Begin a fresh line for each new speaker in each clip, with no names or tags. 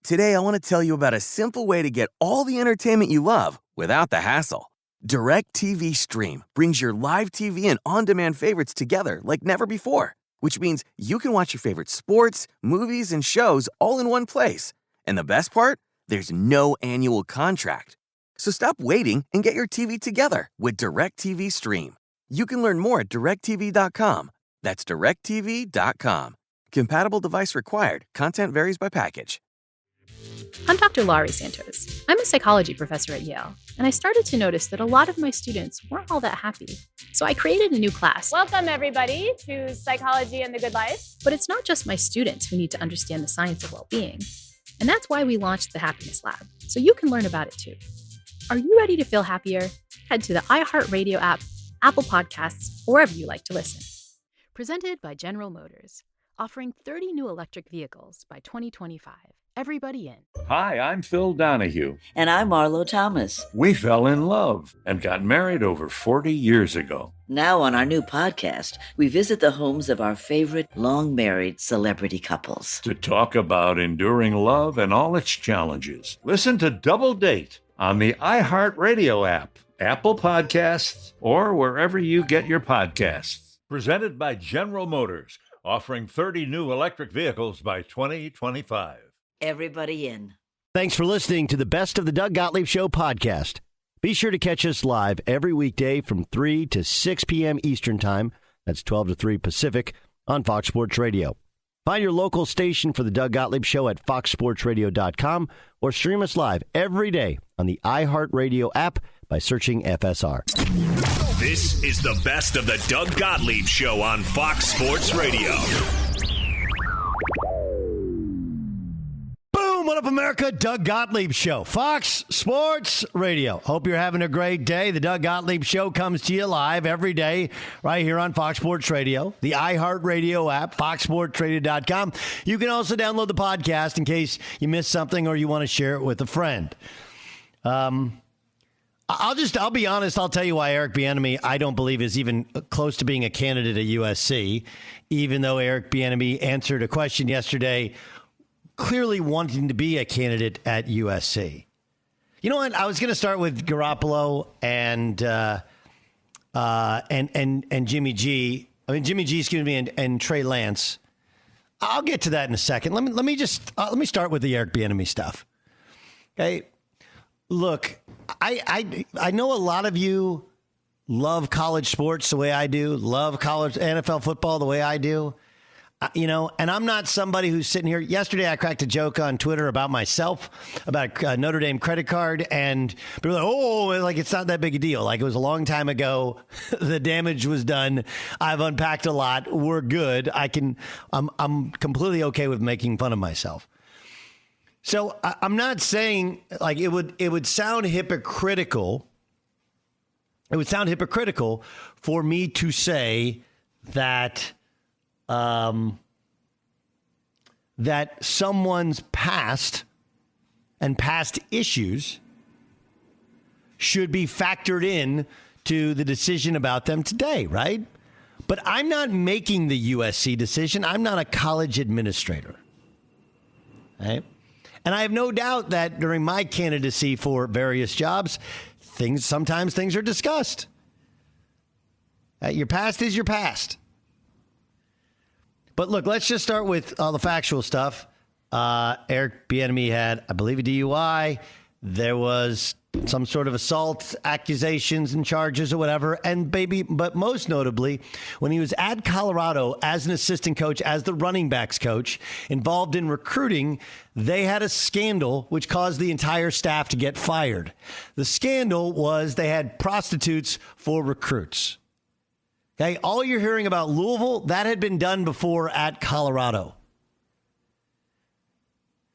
Today, I want to tell you about a simple way to get all the entertainment you love without the hassle. DirecTV Stream brings your live TV and on-demand favorites together like never before, which means you can watch your favorite sports, movies, and shows all in one place. And the best part? There's no annual contract. So stop waiting and get your TV together with DirecTV Stream. You can learn more at directtv.com. That's directtv.com. Compatible device required. Content varies by package.
I'm Dr. Laurie Santos. I'm a psychology professor at Yale, and I started to notice that a lot of my students weren't all that happy. So I created a new class.
Welcome, everybody, to Psychology and the Good Life.
But it's not just my students who need to understand the science of well-being. And that's why we launched the Happiness Lab, so you can learn about it too. Are you ready to feel happier? Head to the iHeartRadio app, Apple Podcasts, or wherever you like to listen. Presented by General Motors, offering 30 new electric vehicles by 2025. Everybody in.
Hi, I'm Phil Donahue.
And I'm Marlo Thomas.
We fell in love and got married over 40 years ago.
Now on our new podcast, we visit the homes of our favorite long-married celebrity couples.
To talk about enduring love and all its challenges. Listen to Double Date on the iHeartRadio app, Apple Podcasts, or wherever you get your podcasts. Presented by General Motors, offering 30 new electric vehicles by 2025.
Everybody in.
Thanks for listening to the Best of the Doug Gottlieb Show podcast. Be sure to catch us live every weekday from 3 to 6 p.m. Eastern Time. That's 12 to 3 Pacific on Fox Sports Radio. Find your local station for the Doug Gottlieb Show at foxsportsradio.com or stream us live every day on the iHeartRadio app by searching FSR.
This is the Best of the Doug Gottlieb Show on Fox Sports Radio.
What up, America? Doug Gottlieb Show, Fox Sports Radio. Hope you're having a great day. The Doug Gottlieb Show comes to you live every day right here on Fox Sports Radio, the iHeartRadio app, foxsportsradio.com. You can also download the podcast in case you missed something or you want to share it with a friend. I'll be honest. I'll tell you why Eric Bieniemy, I don't believe, is even close to being a candidate at USC, even though Eric Bieniemy answered a question yesterday clearly wanting to be a candidate at USC. You know what? I was going to start with Garoppolo and Jimmy G. I mean Jimmy G, excuse me, and Trey Lance. I'll get to that in a second. Let me start with the Eric Bieniemy stuff. Okay, look, I know a lot of you love college sports the way I do, love college NFL football the way I do. And I'm not somebody who's sitting here. Yesterday, I cracked a joke on Twitter about myself, about a Notre Dame credit card. And people were like, it's not that big a deal. Like, it was a long time ago. The damage was done. I've unpacked a lot. We're good. I'm completely okay with making fun of myself. So I'm not saying, like, it would sound hypocritical. It would sound hypocritical for me to say that that someone's past and past issues should be factored in to the decision about them today, right? But I'm not making the USC decision. I'm not a college administrator, right? And I have no doubt that during my candidacy for various jobs, sometimes things are discussed. Your past is your past. But look, let's just start with all the factual stuff. Eric Bieniemy had, I believe, a DUI. There was some sort of assault accusations and charges or whatever. But most notably, when he was at Colorado as an assistant coach, as the running backs coach, involved in recruiting, they had a scandal which caused the entire staff to get fired. The scandal was they had prostitutes for recruits. Okay, all you're hearing about Louisville, that had been done before at Colorado.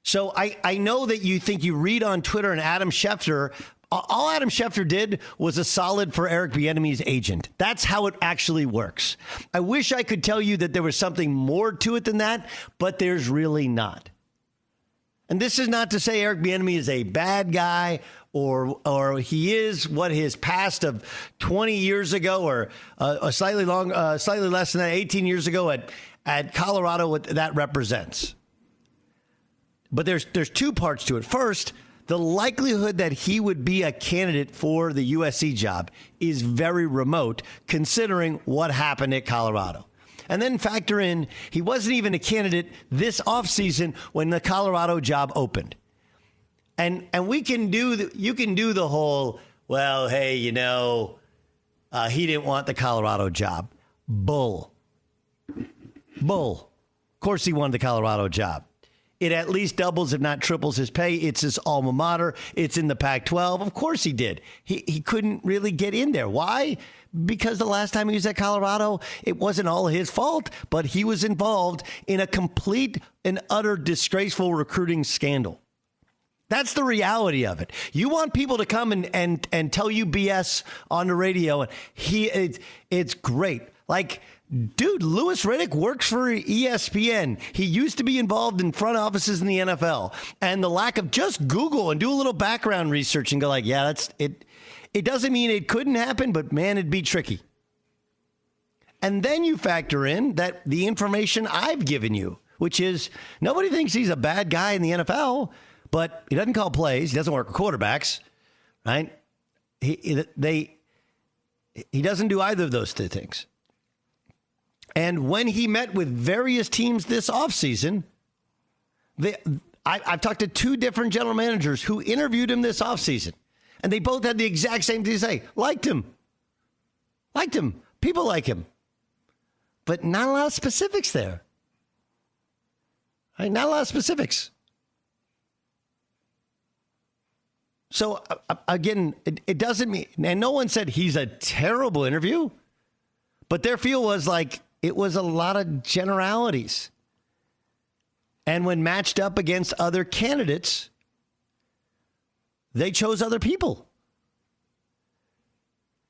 So I know that you think you read on Twitter and Adam Schefter, all Adam Schefter did was a solid for Eric Bieniemy's agent. That's how it actually works. I wish I could tell you that there was something more to it than that, but there's really not. And this is not to say Eric Bieniemy is a bad guy or he is what his past of 20 years ago or slightly less than that, 18 years ago at Colorado, what that represents. But there's two parts to it. First, the likelihood that he would be a candidate for the USC job is very remote, considering what happened at Colorado. And then factor in, he wasn't even a candidate this offseason when the Colorado job opened. And you can do the whole, well, hey, he didn't want the Colorado job. Bull. Of course he wanted the Colorado job. It at least doubles, if not triples, his pay. It's his alma mater. It's in the Pac-12. Of course he did. He couldn't really get in there. Why? Because the last time he was at Colorado, it wasn't all his fault, but he was involved in a complete and utter disgraceful recruiting scandal. That's the reality of it. You want people to come and tell you BS on the radio, and it's great. Like, dude, Louis Riddick works for ESPN. He used to be involved in front offices in the NFL. And the lack of just Google and do a little background research and go like, yeah, that's it. It doesn't mean it couldn't happen, but man, it'd be tricky. And then you factor in that the information I've given you, which is nobody thinks he's a bad guy in the NFL, but he doesn't call plays. He doesn't work with quarterbacks, right? He doesn't do either of those two things. And when he met with various teams this offseason, I've talked to two different general managers who interviewed him this offseason, and they both had the exact same thing to say. Liked him. People like him. But not a lot of specifics there. Right? Not a lot of specifics. So, again, it doesn't mean, and no one said he's a terrible interview, but their feel was like, it was a lot of generalities. And when matched up against other candidates, they chose other people.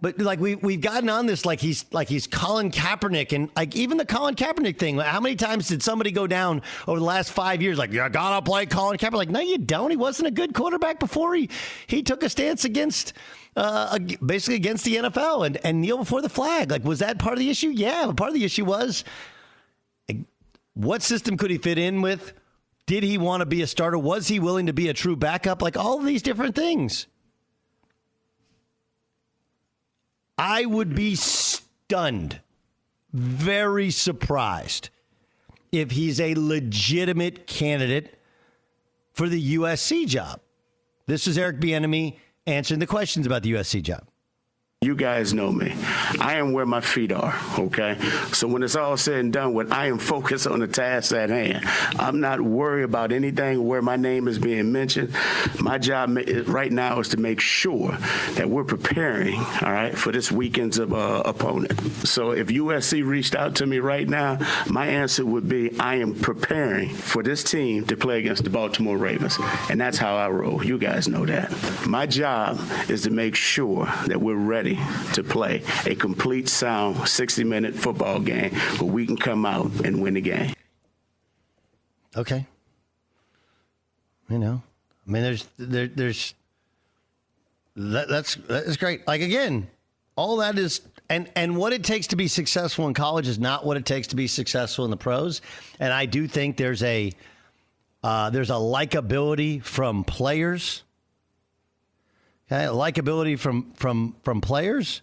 But like we've gotten on this like he's Colin Kaepernick, and like even the Colin Kaepernick thing. How many times did somebody go down over the last 5 years? Like, you gotta play Colin Kaepernick. Like, no, you don't. He wasn't a good quarterback before he took a stance against basically against the NFL and kneel before the flag. Like, was that part of the issue? Yeah, but part of the issue was what system could he fit in with? Did he want to be a starter? Was he willing to be a true backup? Like all of these different things. I would be stunned, very surprised, if he's a legitimate candidate for the USC job. This is Eric Bieniemy answering the questions about the USC job.
You guys know me. I am where my feet are, okay? So when it's all said and done with, I am focused on the task at hand. I'm not worried about anything where my name is being mentioned. My job right now is to make sure that we're preparing, all right, for this weekend's opponent. So if USC reached out to me right now, my answer would be I am preparing for this team to play against the Baltimore Ravens. And that's how I roll. You guys know that. My job is to make sure that we're ready to play a complete, sound 60-minute football game where we can come out and win the game.
Okay. I mean, there's that's great. Like, again, all that is, and what it takes to be successful in college is not what it takes to be successful in the pros. And I do think there's a likability from players. Okay, likability from players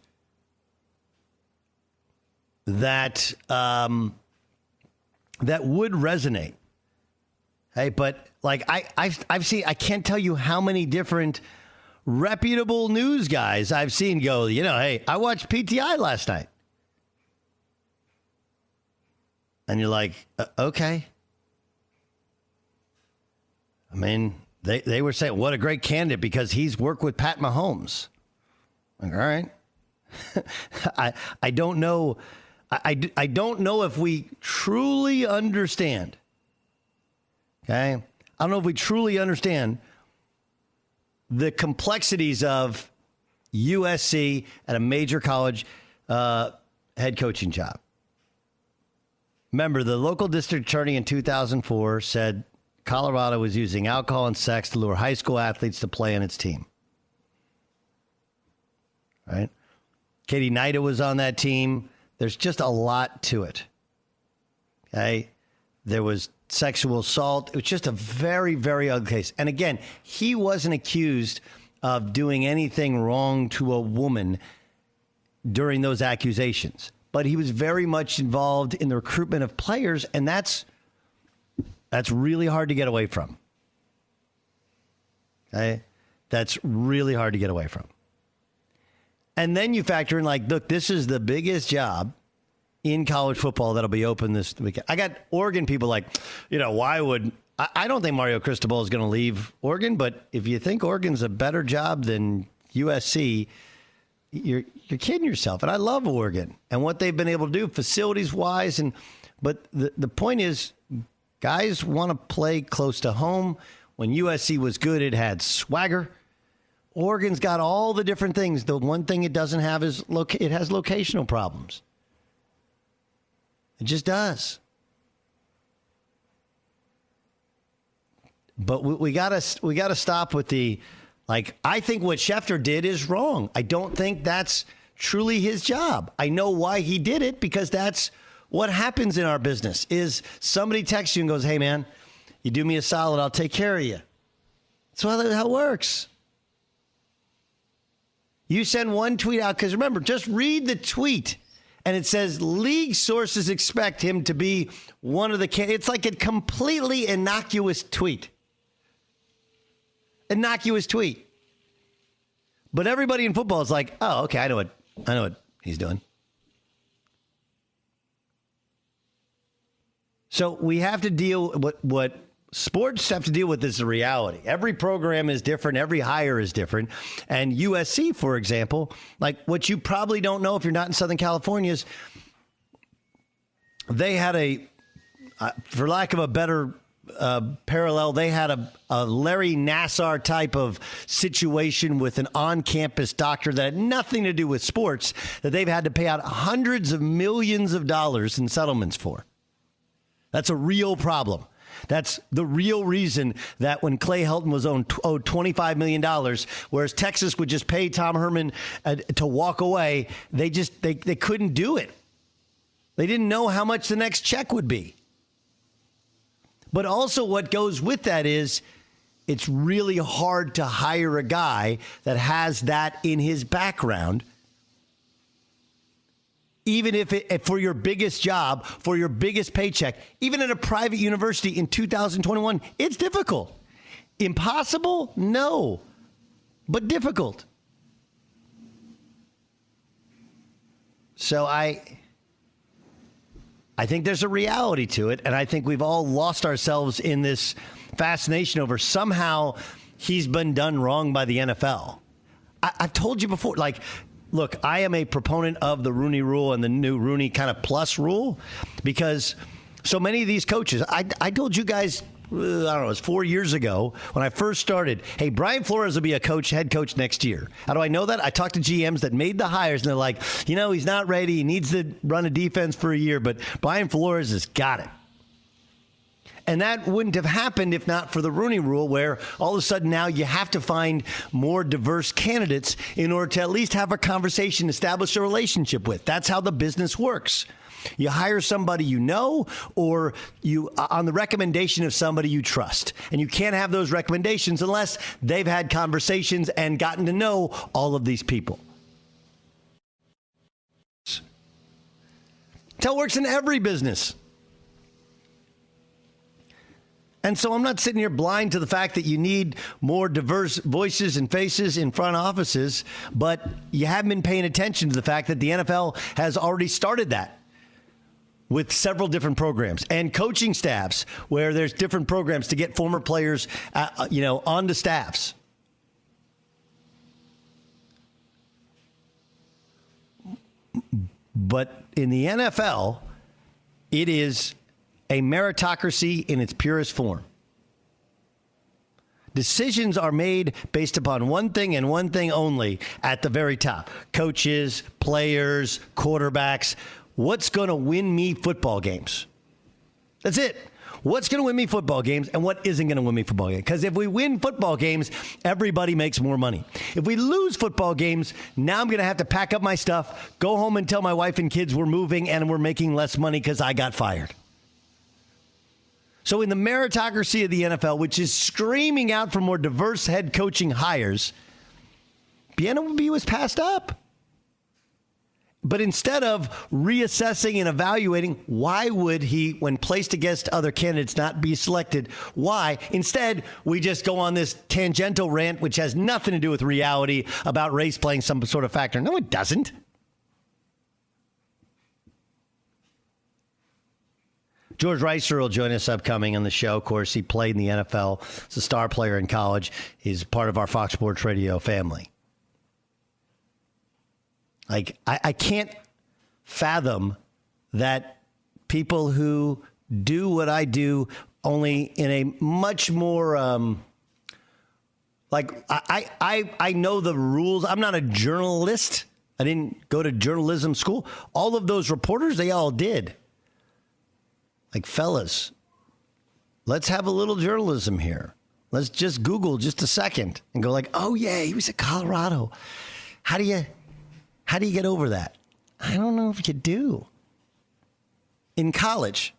that that would resonate. Hey, but like I've seen, I can't tell you how many different reputable news guys I've seen go, hey, I watched PTI last night, and you're like, okay. I mean, They were saying, what a great candidate because he's worked with Pat Mahomes. Like, all right. I don't know. I don't know if we truly understand. Okay. I don't know if we truly understand the complexities of USC at a major college head coaching job. Remember, the local district attorney in 2004 said Colorado was using alcohol and sex to lure high school athletes to play on its team. Right? Katie Nida was on that team. There's just a lot to it. Okay? There was sexual assault. It was just a very, very ugly case. And again, he wasn't accused of doing anything wrong to a woman during those accusations. But he was very much involved in the recruitment of players, and that's really hard to get away from. Okay? That's really hard to get away from. And then you factor in, like, look, this is the biggest job in college football that'll be open this weekend. I got Oregon people like, why would... I don't think Mario Cristobal is going to leave Oregon, but if you think Oregon's a better job than USC, you're kidding yourself. And I love Oregon and what they've been able to do facilities-wise. But the point is, guys want to play close to home. When USC was good, it had swagger. Oregon's got all the different things. The one thing it doesn't have is it has locational problems. It just does. But we gotta stop with the, like, I think what Schefter did is wrong. I don't think that's truly his job. I know why he did it, because that's what happens in our business is somebody texts you and goes, hey, man, you do me a solid, I'll take care of you. That's how it works. You send one tweet out, because remember, just read the tweet, and it says league sources expect him to be one of the candidates. It's like a completely innocuous tweet. Innocuous tweet. But everybody in football is like, oh, okay, I know what he's doing. So we have to deal with what sports have to deal with is the reality. Every program is different. Every hire is different. And USC, for example, like what you probably don't know if you're not in Southern California is they had for lack of a better parallel, they had a Larry Nassar type of situation with an on-campus doctor that had nothing to do with sports that they've had to pay out hundreds of millions of dollars in settlements for. That's a real problem. That's the real reason that when Clay Helton was owed $25 million, whereas Texas would just pay Tom Herman to walk away, they couldn't do it. They didn't know how much the next check would be. But also what goes with that is it's really hard to hire a guy that has that in his background. Even if for your biggest job, for your biggest paycheck, even at a private university in 2021, it's difficult. Impossible? No, but difficult. So I think there's a reality to it, and I think we've all lost ourselves in this fascination over somehow he's been done wrong by the NFL. I've told you before, like, look, I am a proponent of the Rooney Rule and the new Rooney kind of plus rule because so many of these coaches, I told you guys, I don't know, it was 4 years ago when I first started, hey, Brian Flores will be a head coach next year. How do I know that? I talked to GMs that made the hires, and they're like, he's not ready. He needs to run a defense for a year, but Brian Flores has got it. And that wouldn't have happened if not for the Rooney Rule, where all of a sudden now you have to find more diverse candidates in order to at least have a conversation, establish a relationship with. That's how the business works. You hire somebody you know, or you on the recommendation of somebody you trust. And you can't have those recommendations unless they've had conversations and gotten to know all of these people. That's how it works in every business. And so I'm not sitting here blind to the fact that you need more diverse voices and faces in front offices, but you haven't been paying attention to the fact that the NFL has already started that with several different programs and coaching staffs where there's different programs to get former players, onto staffs. But in the NFL, it is a meritocracy in its purest form. Decisions are made based upon one thing and one thing only at the very top. Coaches, players, quarterbacks. What's going to win me football games? That's it. What's going to win me football games and what isn't going to win me football games? Because if we win football games, everybody makes more money. If we lose football games, now I'm going to have to pack up my stuff, go home and tell my wife and kids we're moving and we're making less money because I got fired. So in the meritocracy of the NFL, which is screaming out for more diverse head coaching hires, Bieniemy was passed up. But instead of reassessing and evaluating, why would he, when placed against other candidates, not be selected? Why? Instead, we just go on this tangential rant, which has nothing to do with reality, about race playing some sort of factor. No, it doesn't. George Reister will join us upcoming on the show. Of course, he played in the NFL. He's a star player in college. He's part of our Fox Sports Radio family. Like, I can't fathom that people who do what I do only in a much more, I know the rules. I'm not a journalist. I didn't go to journalism school. All of those reporters, they all did. Like, fellas, let's have a little journalism here. Let's just Google just a second and go like, oh, yeah, he was at Colorado. How do you get over that? I don't know if you do. In college,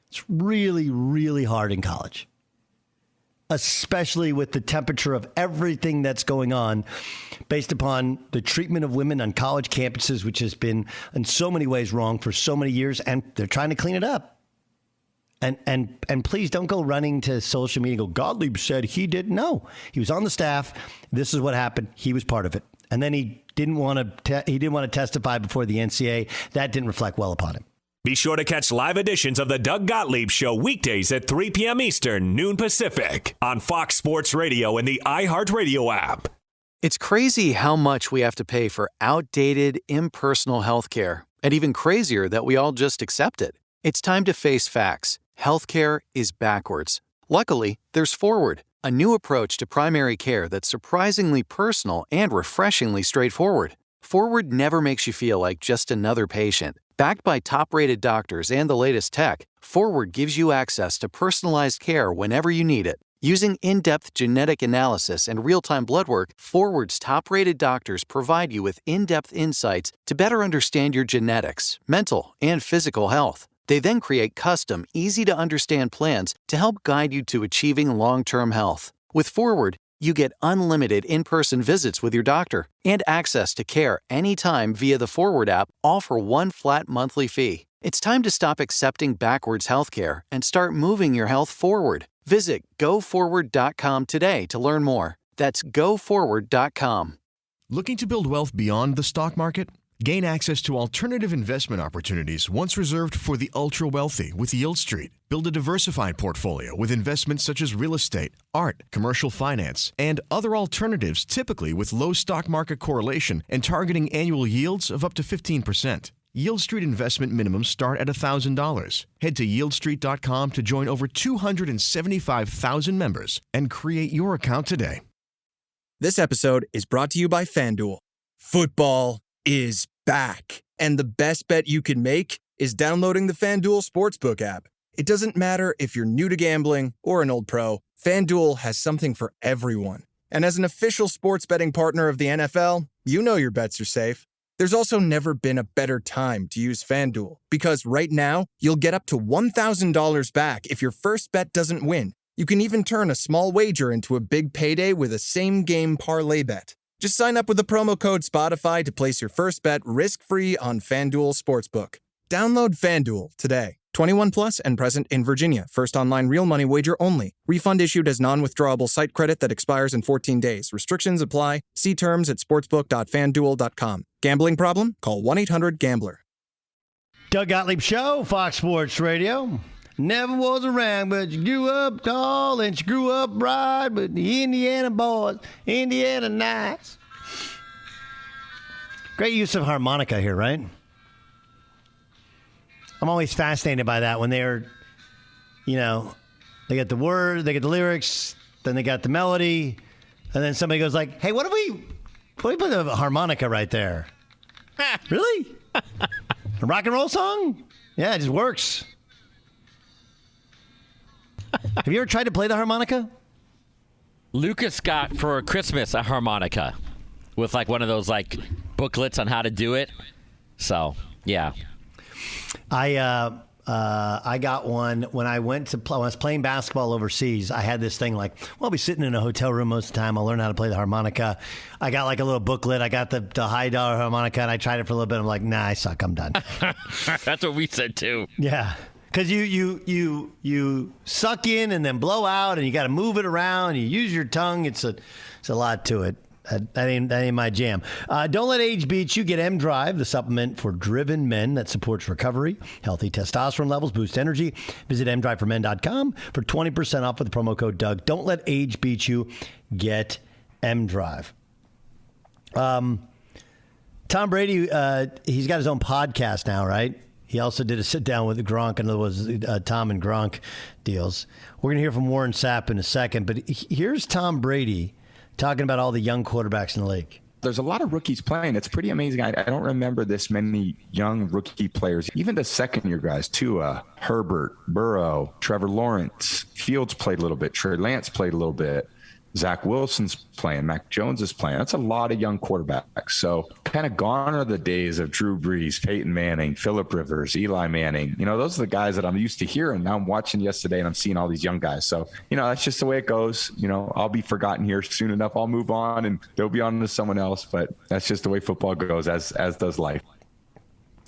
it's really, really hard in college, especially with the temperature of everything that's going on based upon the treatment of women on college campuses, which has been in so many ways wrong for so many years, and they're trying to clean it up. And please don't go running to social media and go, Gottlieb said he didn't know. He was on the staff. This is what happened. He was part of it. And then he didn't want to testify before the NCAA. That didn't reflect well upon him.
Be sure to catch live editions of the Doug Gottlieb Show weekdays at 3 p.m. Eastern, noon Pacific, on Fox Sports Radio and the iHeartRadio app.
It's crazy how much we have to pay for outdated, impersonal healthcare, and even crazier that we all just accept it. It's time to face facts. Healthcare is backwards. Luckily, there's Forward, a new approach to primary care that's surprisingly personal and refreshingly straightforward. Forward never makes you feel like just another patient. Backed by top-rated doctors and the latest tech, Forward gives you access to personalized care whenever you need it. Using in-depth genetic analysis and real-time blood work, Forward's top-rated doctors provide you with in-depth insights to better understand your genetics, mental, and physical health. They then create custom, easy-to-understand plans to help guide you to achieving long-term health. With Forward, you get unlimited in-person visits with your doctor and access to care anytime via the Forward app, all for one flat monthly fee. It's time to stop accepting backwards healthcare and start moving your health forward. Visit GoForward.com today to learn more. That's GoForward.com.
Looking to build wealth beyond the stock market? Gain access to alternative investment opportunities once reserved for the ultra-wealthy with Yield Street. Build a diversified portfolio with investments such as real estate, art, commercial finance, and other alternatives typically with low stock market correlation and targeting annual yields of up to 15%. Yield Street investment minimums start at $1,000. Head to yieldstreet.com to join over 275,000 members and create your account today.
This episode is brought to you by FanDuel. Football is back, and the best bet you can make is downloading the FanDuel Sportsbook app. It doesn't matter if you're new to gambling or an old pro, FanDuel has something for everyone. And as an official sports betting partner of the NFL, you know your bets are safe. There's also never been a better time to use FanDuel, because right now, you'll get up to $1,000 back if your first bet doesn't win. You can even turn a small wager into a big payday with a same-game parlay bet. Just sign up with the promo code Spotify to place your first bet risk-free on FanDuel Sportsbook. Download FanDuel today. 21 plus and present in Virginia. First online real money wager only. Refund issued as non-withdrawable site credit that expires in 14 days. Restrictions apply. See terms at sportsbook.fanduel.com. Gambling problem? Call 1-800-GAMBLER.
Doug Gottlieb Show, Fox Sports Radio. Never was around, but you grew up tall and you grew up bright. But the Indiana boys, Indiana Knights. Great use of harmonica here, right? I'm always fascinated by that when they're, they get the word, they get the lyrics, then they got the melody, and then somebody goes like, hey, what if we put a harmonica right there? Really? A rock and roll song? Yeah, it just works. Have you ever tried to play the harmonica?
Lucas got for Christmas a harmonica with one of those booklets on how to do it. So, yeah.
I I got one when I went to when I was playing basketball overseas. I had this thing like, well, I'll be sitting in a hotel room most of the time. I'll learn how to play the harmonica. I got like a little booklet. I got the $high harmonica, and I tried it for a little bit. I'm like, nah, I suck. I'm done.
That's what we said too.
Yeah. Because you suck in and then blow out, and you got to move it around. You use your tongue. It's a lot to it. That ain't my jam. Don't let age beat you. Get M Drive, the supplement for driven men that supports recovery, healthy testosterone levels, boost energy. Visit mdriveformen.com for 20% off with the promo code Doug. Don't let age beat you. Get M Drive. Tom Brady, he's got his own podcast now, right? He also did a sit-down with Gronk, and it was Tom and Gronk deals. We're going to hear from Warren Sapp in a second, but here's Tom Brady talking about all the young quarterbacks in the league.
There's a lot of rookies playing. It's pretty amazing. I don't remember this many young rookie players, even the second-year guys, Tua, Herbert, Burrow, Trevor Lawrence. Fields played a little bit. Trey Lance played a little bit. Zach Wilson's playing. Mac Jones is playing. That's a lot of young quarterbacks. So kind of gone are the days of Drew Brees, Peyton Manning, Phillip Rivers, Eli Manning. Those are the guys that I'm used to hearing. Now I'm watching yesterday and I'm seeing all these young guys. So, that's just the way it goes. I'll be forgotten here soon enough. I'll move on and they'll be on to someone else. But that's just the way football goes, as does life.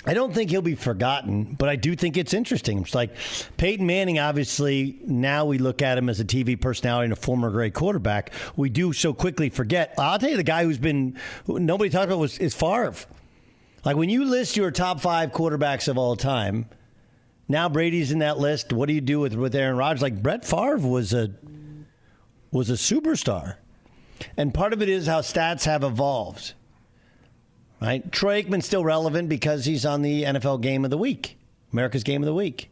I don't think he'll be forgotten, but I do think it's interesting. It's like Peyton Manning, obviously, now we look at him as a TV personality and a former great quarterback. We do so quickly forget. I'll tell you, the guy who nobody talked about is Favre. Like when you list your top 5 quarterbacks of all time, now Brady's in that list. What do you do with Aaron Rodgers? Like Brett Favre was a superstar. And part of it is how stats have evolved. Right? Troy Aikman's still relevant because he's on the NFL Game of the Week, America's Game of the Week.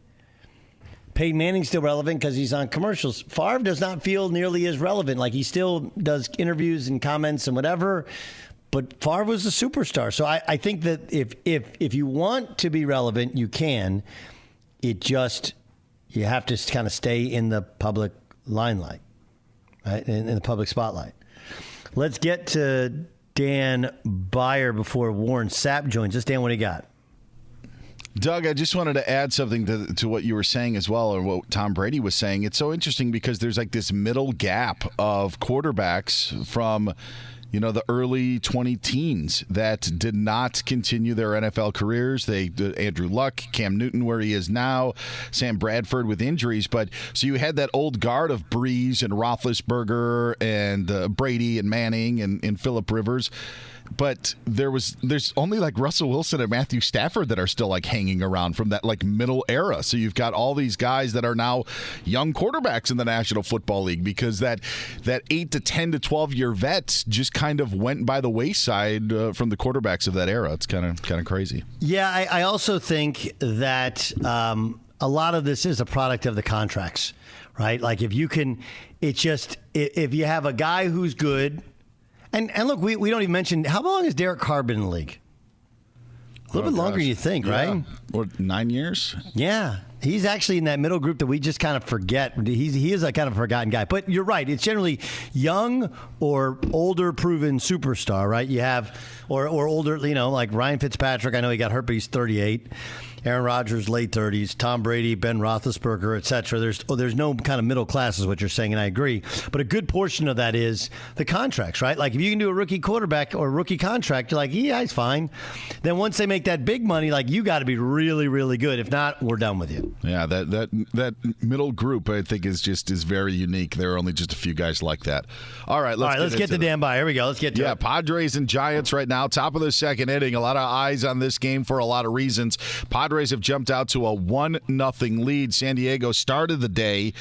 Peyton Manning's still relevant because he's on commercials. Favre does not feel nearly as relevant. Like he still does interviews and comments and whatever, but Favre was a superstar. So I think that if you want to be relevant, you can. You have to kind of stay in the public limelight, right? In the public spotlight. Let's get to Dan Byer before Warren Sapp joins us. Dan, what do you got?
Doug, I just wanted to add something to what you were saying as well, or what Tom Brady was saying. It's so interesting because there's like this middle gap of quarterbacks from the early 20-teens that did not continue their NFL careers. Andrew Luck, Cam Newton, where he is now, Sam Bradford with injuries. But so you had that old guard of Breeze and Roethlisberger and Brady and Manning and Phillip Rivers. But there's only like Russell Wilson and Matthew Stafford that are still like hanging around from that like middle era. So you've got all these guys that are now young quarterbacks in the National Football League because that 8 to 10 to 12 year vets just kind of went by the wayside from the quarterbacks of that era. It's kind of crazy.
Yeah, I also think that a lot of this is a product of the contracts, right? Like if you have a guy who's good. And look, we don't even mention, how long has Derek Carr been in the league? A little bit longer than you think, right?
Or 9 years?
Yeah. He's actually in that middle group that we just kind of forget. He is a kind of forgotten guy. But you're right. It's generally young or older proven superstar, right? You have, or older, like Ryan Fitzpatrick. I know he got hurt, but he's 38. Aaron Rodgers, late 30s. Tom Brady, Ben Roethlisberger, et cetera. There's no kind of middle class is what you're saying, and I agree. But a good portion of that is the contracts, right? Like if you can do a rookie quarterback or a rookie contract, you're like, yeah, he's fine. Then once they make that big money, like you got to be really, really good. If not, we're done with you.
Yeah, that middle group, I think, is very unique. There are only just a few guys like that. All right, let's get to Dan Byer. Here we go. Let's get to it. Padres and Giants right now, top of the second inning. A lot of eyes on this game for a lot of reasons. Padres have jumped out to a 1-0 lead. San Diego started the day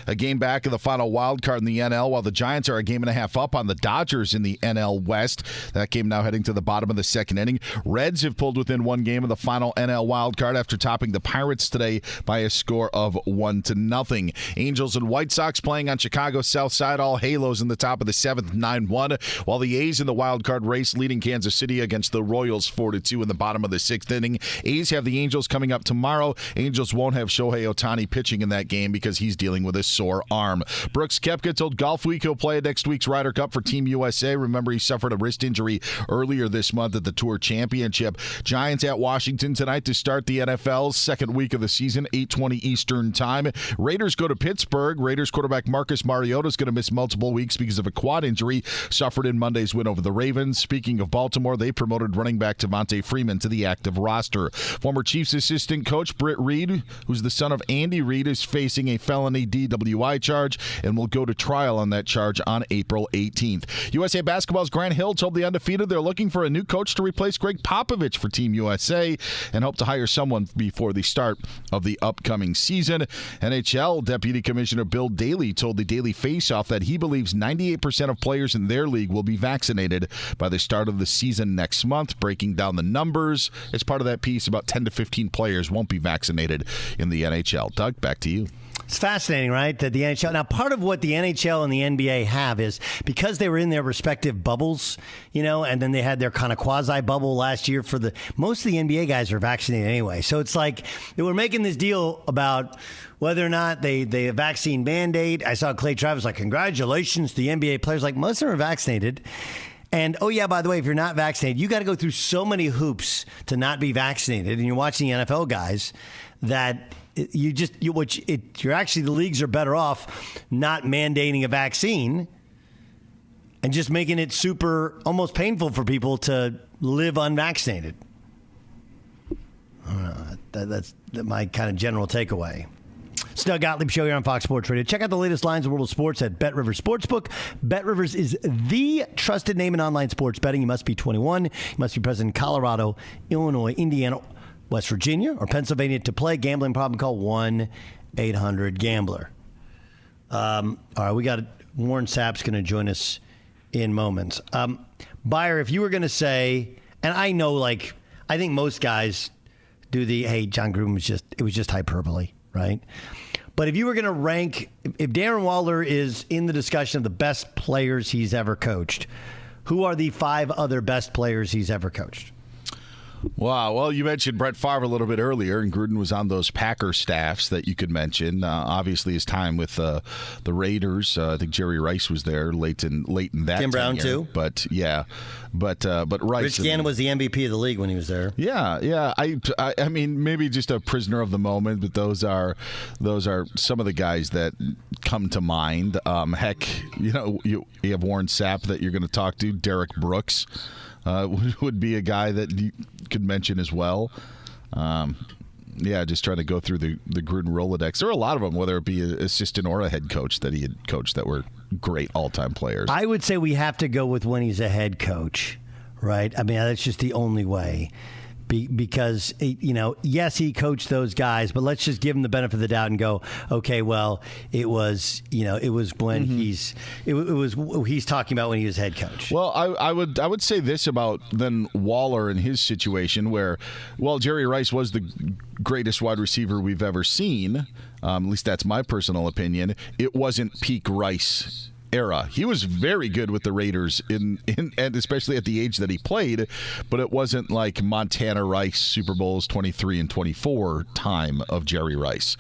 a game back in the final wild card in the NL, while the Giants are a game and a half up on the Dodgers in the NL West. That game now heading to the bottom of the second inning. Reds have pulled within one game of the final NL wild card after topping the Pirates today by a score of 1-0. Angels and White Sox playing on Chicago's South Side, all halos in the top of the seventh, 9-1, while the A's in the wild card race leading Kansas City against the Royals 4-2 in the bottom of the sixth inning. A's have the Angels Angels coming up tomorrow. Angels won't have Shohei Ohtani pitching in that game because he's dealing with a sore arm. Brooks Koepka told Golf Week he'll play at next week's Ryder Cup for Team USA. Remember, he suffered a wrist injury earlier this month at the Tour Championship. Giants at Washington tonight to start the NFL's second week of the season, 8:20 Eastern Time. Raiders go to Pittsburgh. Raiders quarterback Marcus Mariota is going to miss multiple weeks because of a quad injury suffered in Monday's win over the Ravens. Speaking of Baltimore, they promoted running back Devontae Freeman to the active roster. Former Chiefs assistant coach Britt Reed, who's the son of Andy Reid, is facing a felony DWI charge and will go to trial on that charge on April 18th. USA Basketball's Grant Hill told The Undefeated they're looking for a new coach to replace Greg Popovich for Team USA and hope to hire someone before the start of the upcoming season. NHL Deputy Commissioner Bill Daley told the Daily Faceoff that he believes 98% of players in their league will be vaccinated by the start of the season next month. Breaking down the numbers as part of that piece, about 10 to 15 players won't be vaccinated in the NHL. Doug, back to you.
It's fascinating, right? That the NHL, now part of what the NHL and the NBA have is because they were in their respective bubbles, and then they had their kind of quasi bubble last year for most of the NBA guys are vaccinated anyway. So it's like they were making this deal about whether or not they a vaccine mandate. I saw Clay Travis like, congratulations to the NBA players. Like, most of them are vaccinated. And, oh, yeah, by the way, if you're not vaccinated, you got to go through so many hoops to not be vaccinated. And you're watching the NFL guys that you're actually, the leagues are better off not mandating a vaccine and just making it super, almost painful for people to live unvaccinated. That's my kind of general takeaway. It's Doug Gottlieb Show here on Fox Sports Radio. Check out the latest lines of world of sports at Bet Rivers Sportsbook. Bet Rivers is the trusted name in online sports betting. You must be 21. You must be present in Colorado, Illinois, Indiana, West Virginia, or Pennsylvania to play. Gambling problem, call 1-800-GAMBLER. All right, we got Warren Sapp's going to join us in moments. Beyer, if you were going to say, and I know, I think most guys do hey, John Gruden it was just hyperbole, right? But if you were going to rank, if Darren Waller is in the discussion of the best players he's ever coached, who are the 5 other best players he's ever coached?
Wow. Well, you mentioned Brett Favre a little bit earlier, and Gruden was on those Packer staffs that you could mention. Obviously, his time with the Raiders. I think Jerry Rice was there late in that.
Tim Brown too.
But yeah, but Rice.
Rich Gannon was the MVP of the league when he was there.
Yeah. I mean, maybe just a prisoner of the moment, but those are some of the guys that come to mind. Heck, you have Warren Sapp that you're going to talk to. Derek Brooks. Would be a guy that you could mention as well. Just trying to go through the Gruden Rolodex. There are a lot of them, whether it be an assistant or a head coach that he had coached that were great all-time players.
I would say we have to go with when he's a head coach, right? I mean, that's just the only way. Because, yes, he coached those guys, but let's just give him the benefit of the doubt and go, okay, well, it was when he's talking about when he was head coach.
Well, I would say this about then Waller and his situation where, Jerry Rice was the greatest wide receiver we've ever seen. At least that's my personal opinion. It wasn't peak Rice era. He was very good with the Raiders and especially at the age that he played, but it wasn't like Montana Rice Super Bowls 23 and 24 time of Jerry Rice.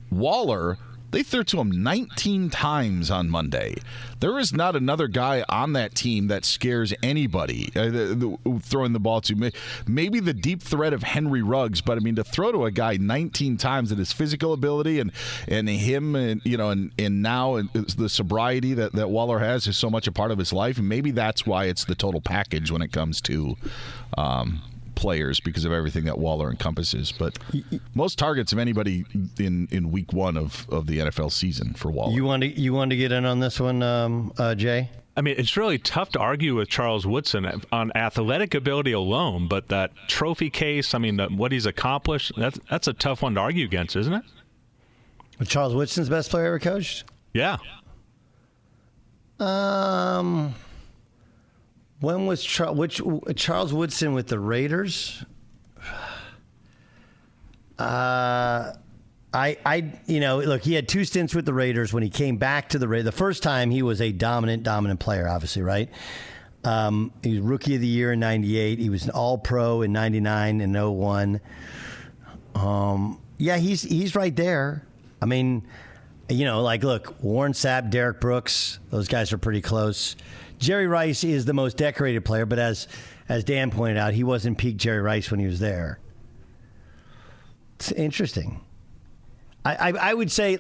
Waller, they threw to him 19 times on Monday. There is not another guy on that team that scares anybody throwing the ball to. Maybe the deep threat of Henry Ruggs, but I mean, to throw to a guy 19 times and his physical ability and him and now the sobriety that Waller has is so much a part of his life. And maybe that's why it's the total package when it comes to players, because of everything that Waller encompasses. But most targets of anybody in week 1 of the NFL season for Waller.
You want to get in on this one, Jay?
I mean, it's really tough to argue with Charles Woodson on athletic ability alone, but that trophy case, I mean, what he's accomplished, that's a tough one to argue against, isn't it?
Charles Woodson's best player ever coached?
Yeah.
When was Charles Woodson with the Raiders? Look, he had 2 stints with the Raiders. When he came back to the Raiders, the first time he was a dominant player, obviously, right? He was Rookie of the Year in 98. He was an All-Pro in 99 and 01. Yeah, he's right there. I mean, look, Warren Sapp, Derek Brooks, those guys are pretty close. Jerry Rice is the most decorated player, but as Dan pointed out, he wasn't peak Jerry Rice when he was there. It's interesting. I would say,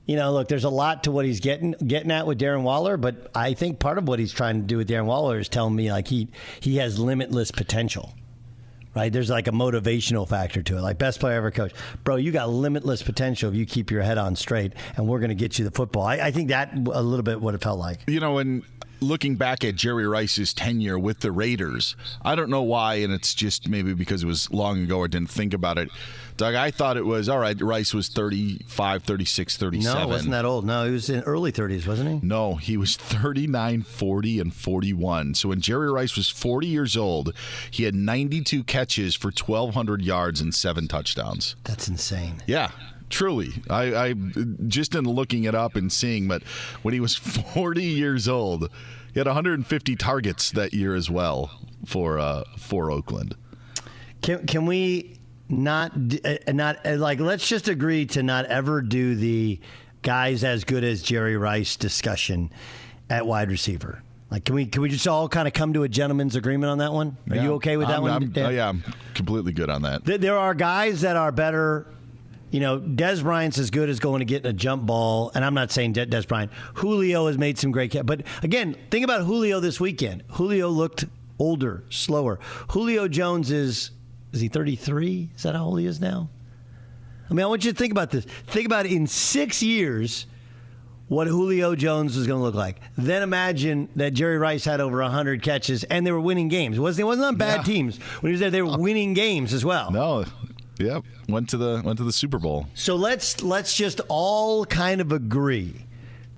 look, there's a lot to what he's getting at with Darren Waller, but I think part of what he's trying to do with Darren Waller is telling me like he has limitless potential. Right? There's like a motivational factor to it. Like, best player ever coached. Bro, you got limitless potential if you keep your head on straight, and we're going to get you the football. I think that a little bit what it felt like.
When looking back at Jerry Rice's tenure with the Raiders, I don't know why, and it's just maybe because it was long ago or didn't think about it. Doug, I thought it was, all right, Rice was 35, 36, 37.
No, it wasn't that old. No, he was in early 30s, wasn't he?
No, he was 39, 40, and 41. So when Jerry Rice was 40 years old, he had 92 catches for 1,200 yards and 7 touchdowns.
That's insane.
Yeah. Truly, I just in looking it up and seeing, but when he was 40 years old, he had 150 targets that year as well for Oakland.
Can we not let's just agree to not ever do the guys as good as Jerry Rice discussion at wide receiver? Like, can we just all kind of come to a gentleman's agreement on that one? Are you okay with that one?
I'm completely good on that.
There are guys that are better. Dez Bryant's as good as going to get a jump ball, and I'm not saying Dez Bryant. Julio has made some great but again, think about Julio this weekend. Julio looked older, slower. Julio Jones is he 33? Is that how old he is now? I mean, I want you to think about this. Think about it in 6 years, what Julio Jones is going to look like. Then imagine that Jerry Rice had over 100 catches, and they were winning games. It wasn't on bad teams. When he was there, they were winning games as well.
No. Yep, went to the Super Bowl.
So let's just all kind of agree,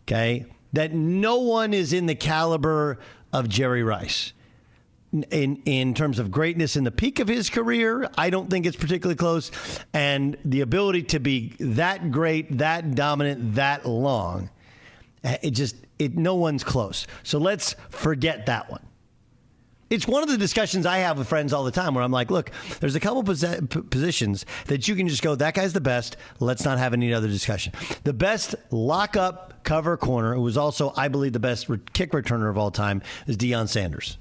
okay, that no one is in the caliber of Jerry Rice. In terms of greatness in the peak of his career, I don't think it's particularly close. And the ability to be that great, that dominant, that long, no one's close. So let's forget that one. It's one of the discussions I have with friends all the time where I'm like, look, there's a couple positions that you can just go, that guy's the best. Let's not have any other discussion. The best lock-up cover corner, who was also, I believe, the best kick returner of all time, is Deion Sanders.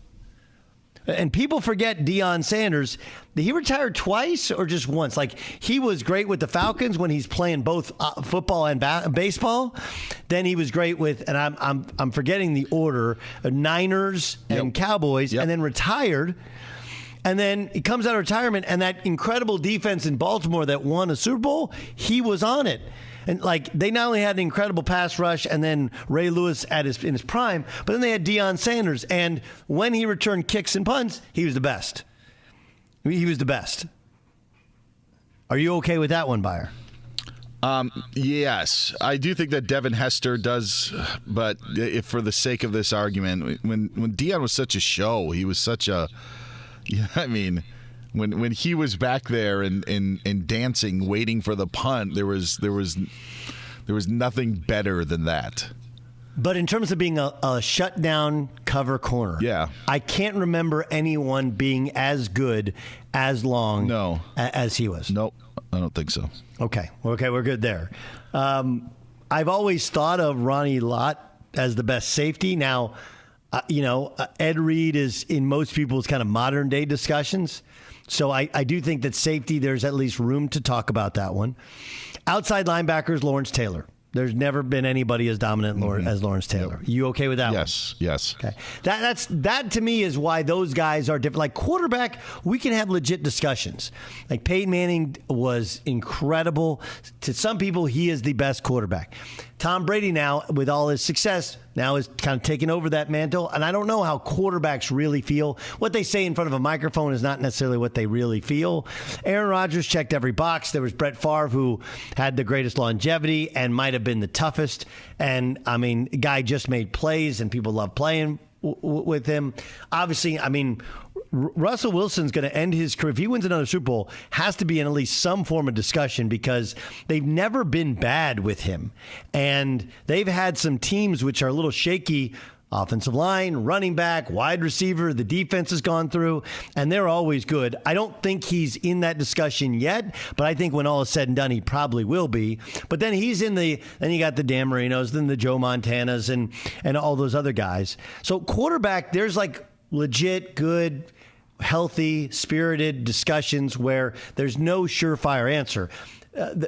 And people forget Deion Sanders. Did he retire twice or just once? Like, he was great with the Falcons when he's playing both football and baseball. Then he was great with, and I'm forgetting the order, Niners and Cowboys, and then retired. And then he comes out of retirement, and that incredible defense in Baltimore that won a Super Bowl, he was on it. And they not only had an incredible pass rush and then Ray Lewis in his prime, but then they had Deion Sanders. And when he returned kicks and punts, he was the best. He was the best. Are you okay with that one, Beyer?
Yes, I do think that Devin Hester does, but if for the sake of this argument, when Deion was such a show, he was such a, when he was back there and dancing, waiting for the punt, there was nothing better than that.
But in terms of being a shutdown cover corner, I can't remember anyone being as good, as long as he was.
Nope, I don't think so.
Okay, we're good there. I've always thought of Ronnie Lott as the best safety. Now, Ed Reed is in most people's kind of modern day discussions. So I do think that safety, there's at least room to talk about that one. Outside linebackers, Lawrence Taylor. There's never been anybody as dominant as Lawrence Taylor. Yep. You okay with that one?
Yes.
Okay. That to me is why those guys are different. Like quarterback, we can have legit discussions. Like Peyton Manning was incredible. To some people, he is the best quarterback. Tom Brady now, with all his success, now is kind of taking over that mantle. And I don't know how quarterbacks really feel. What they say in front of a microphone is not necessarily what they really feel. Aaron Rodgers checked every box. There was Brett Favre, who had the greatest longevity and might have been the toughest. And, guy just made plays, and people love playing with him. Obviously, Russell Wilson's going to end his career. If he wins another Super Bowl, has to be in at least some form of discussion because they've never been bad with him. And they've had some teams which are a little shaky Offensive line, running back, wide receiver, the defense has gone through, and they're always good. I don't think he's in that discussion yet, but I think when all is said and done, he probably will be. But then then you got the Dan Marinos, then the Joe Montanas, and all those other guys. So quarterback, there's like legit, good, healthy, spirited discussions where there's no surefire answer.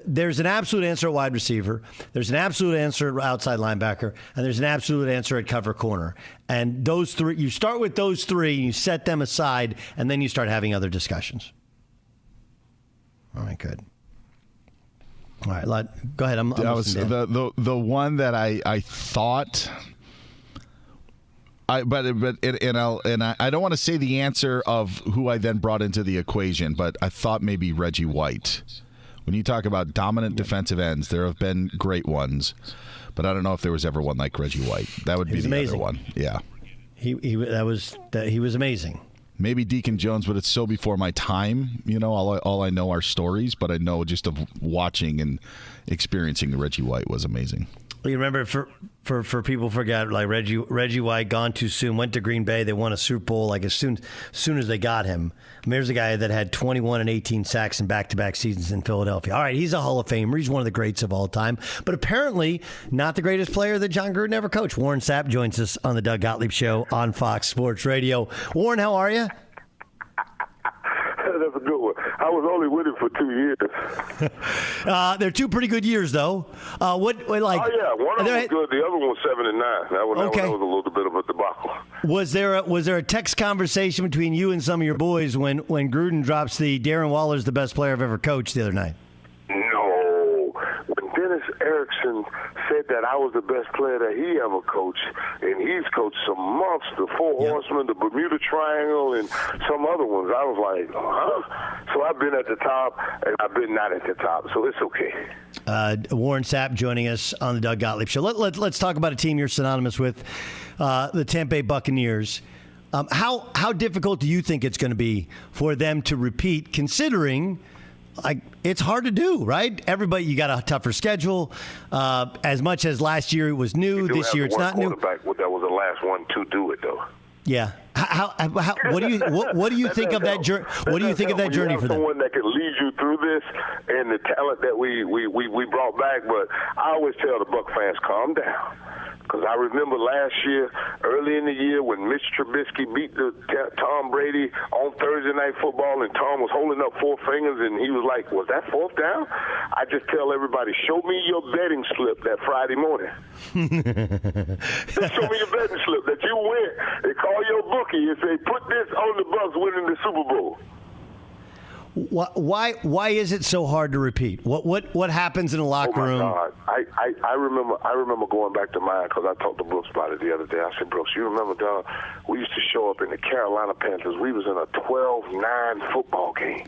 There's an absolute answer at wide receiver. There's an absolute answer at outside linebacker. And there's an absolute answer at cover corner. And those three, you start with those three, you set them aside, and then you start having other discussions. All right, good. All right, go ahead. I'm
that was the one that I thought. I don't want to say the answer of who I then brought into the equation, but I thought maybe Reggie White. When you talk about dominant defensive ends, there have been great ones, but I don't know if there was ever one like Reggie White. That would be the
amazing.
other one. Yeah,
he was amazing.
Maybe Deacon Jones, but it's so before my time. You know, all I know are stories, but I know just of watching and experiencing Reggie White was amazing.
You remember, for people forget, like Reggie White, gone too soon, went to Green Bay. They won a Super Bowl like as soon as they got him. I mean, there's a guy that had 21 and 18 sacks in back-to-back seasons in Philadelphia. All right, he's a Hall of Famer. He's one of the greats of all time, but apparently not the greatest player that John Gruden ever coached. Warren Sapp joins us on the Doug Gottlieb Show on Fox Sports Radio. Warren, how are you?
That's a good one. I was only with him for 2 years.
They're two pretty good years, though. What like?
Oh yeah, one of them was good. The other one was 7 and 9. That was a little bit of a debacle.
Was there a text conversation between you and some of your boys when Gruden drops the Darren Waller's the best player I've ever coached the other night?
No. When Dennis Erickson said that I was the best player that he ever coached, and he's coached some monster, Four Horsemen, the Bermuda Triangle, and some other ones, I was like, huh? So I've been at the top, and I've been not at the top, so it's okay.
Warren Sapp joining us on the Doug Gottlieb Show. Let's talk about a team you're synonymous with, the Tampa Bay Buccaneers. How difficult do you think it's going to be for them to repeat, considering it's hard to do, right? Everybody, you got a tougher schedule. As much as last year it was new, this year it's not new.
That was the last one to do it, though.
Yeah. What do you think of that journey? What do you think of that journey for them?
Someone that can lead you through this, and the talent that we brought back. But I always tell the Buc fans, calm down. Because I remember last year, early in the year, when Mitch Trubisky beat Tom Brady on Thursday Night Football, and Tom was holding up 4 fingers, and he was like, was that 4th down? I just tell everybody, show me your betting slip that Friday morning. Just show me your betting slip that you win. They call your bookie and say, put this on the Bucs winning the Super Bowl.
Why is it so hard to repeat? What happens in a locker room?
God. I remember going back to mine because I talked to Brooks about it the other day. I said, Brooks, you remember, dog, we used to show up in the Carolina Panthers. We was in a 12-9 football game.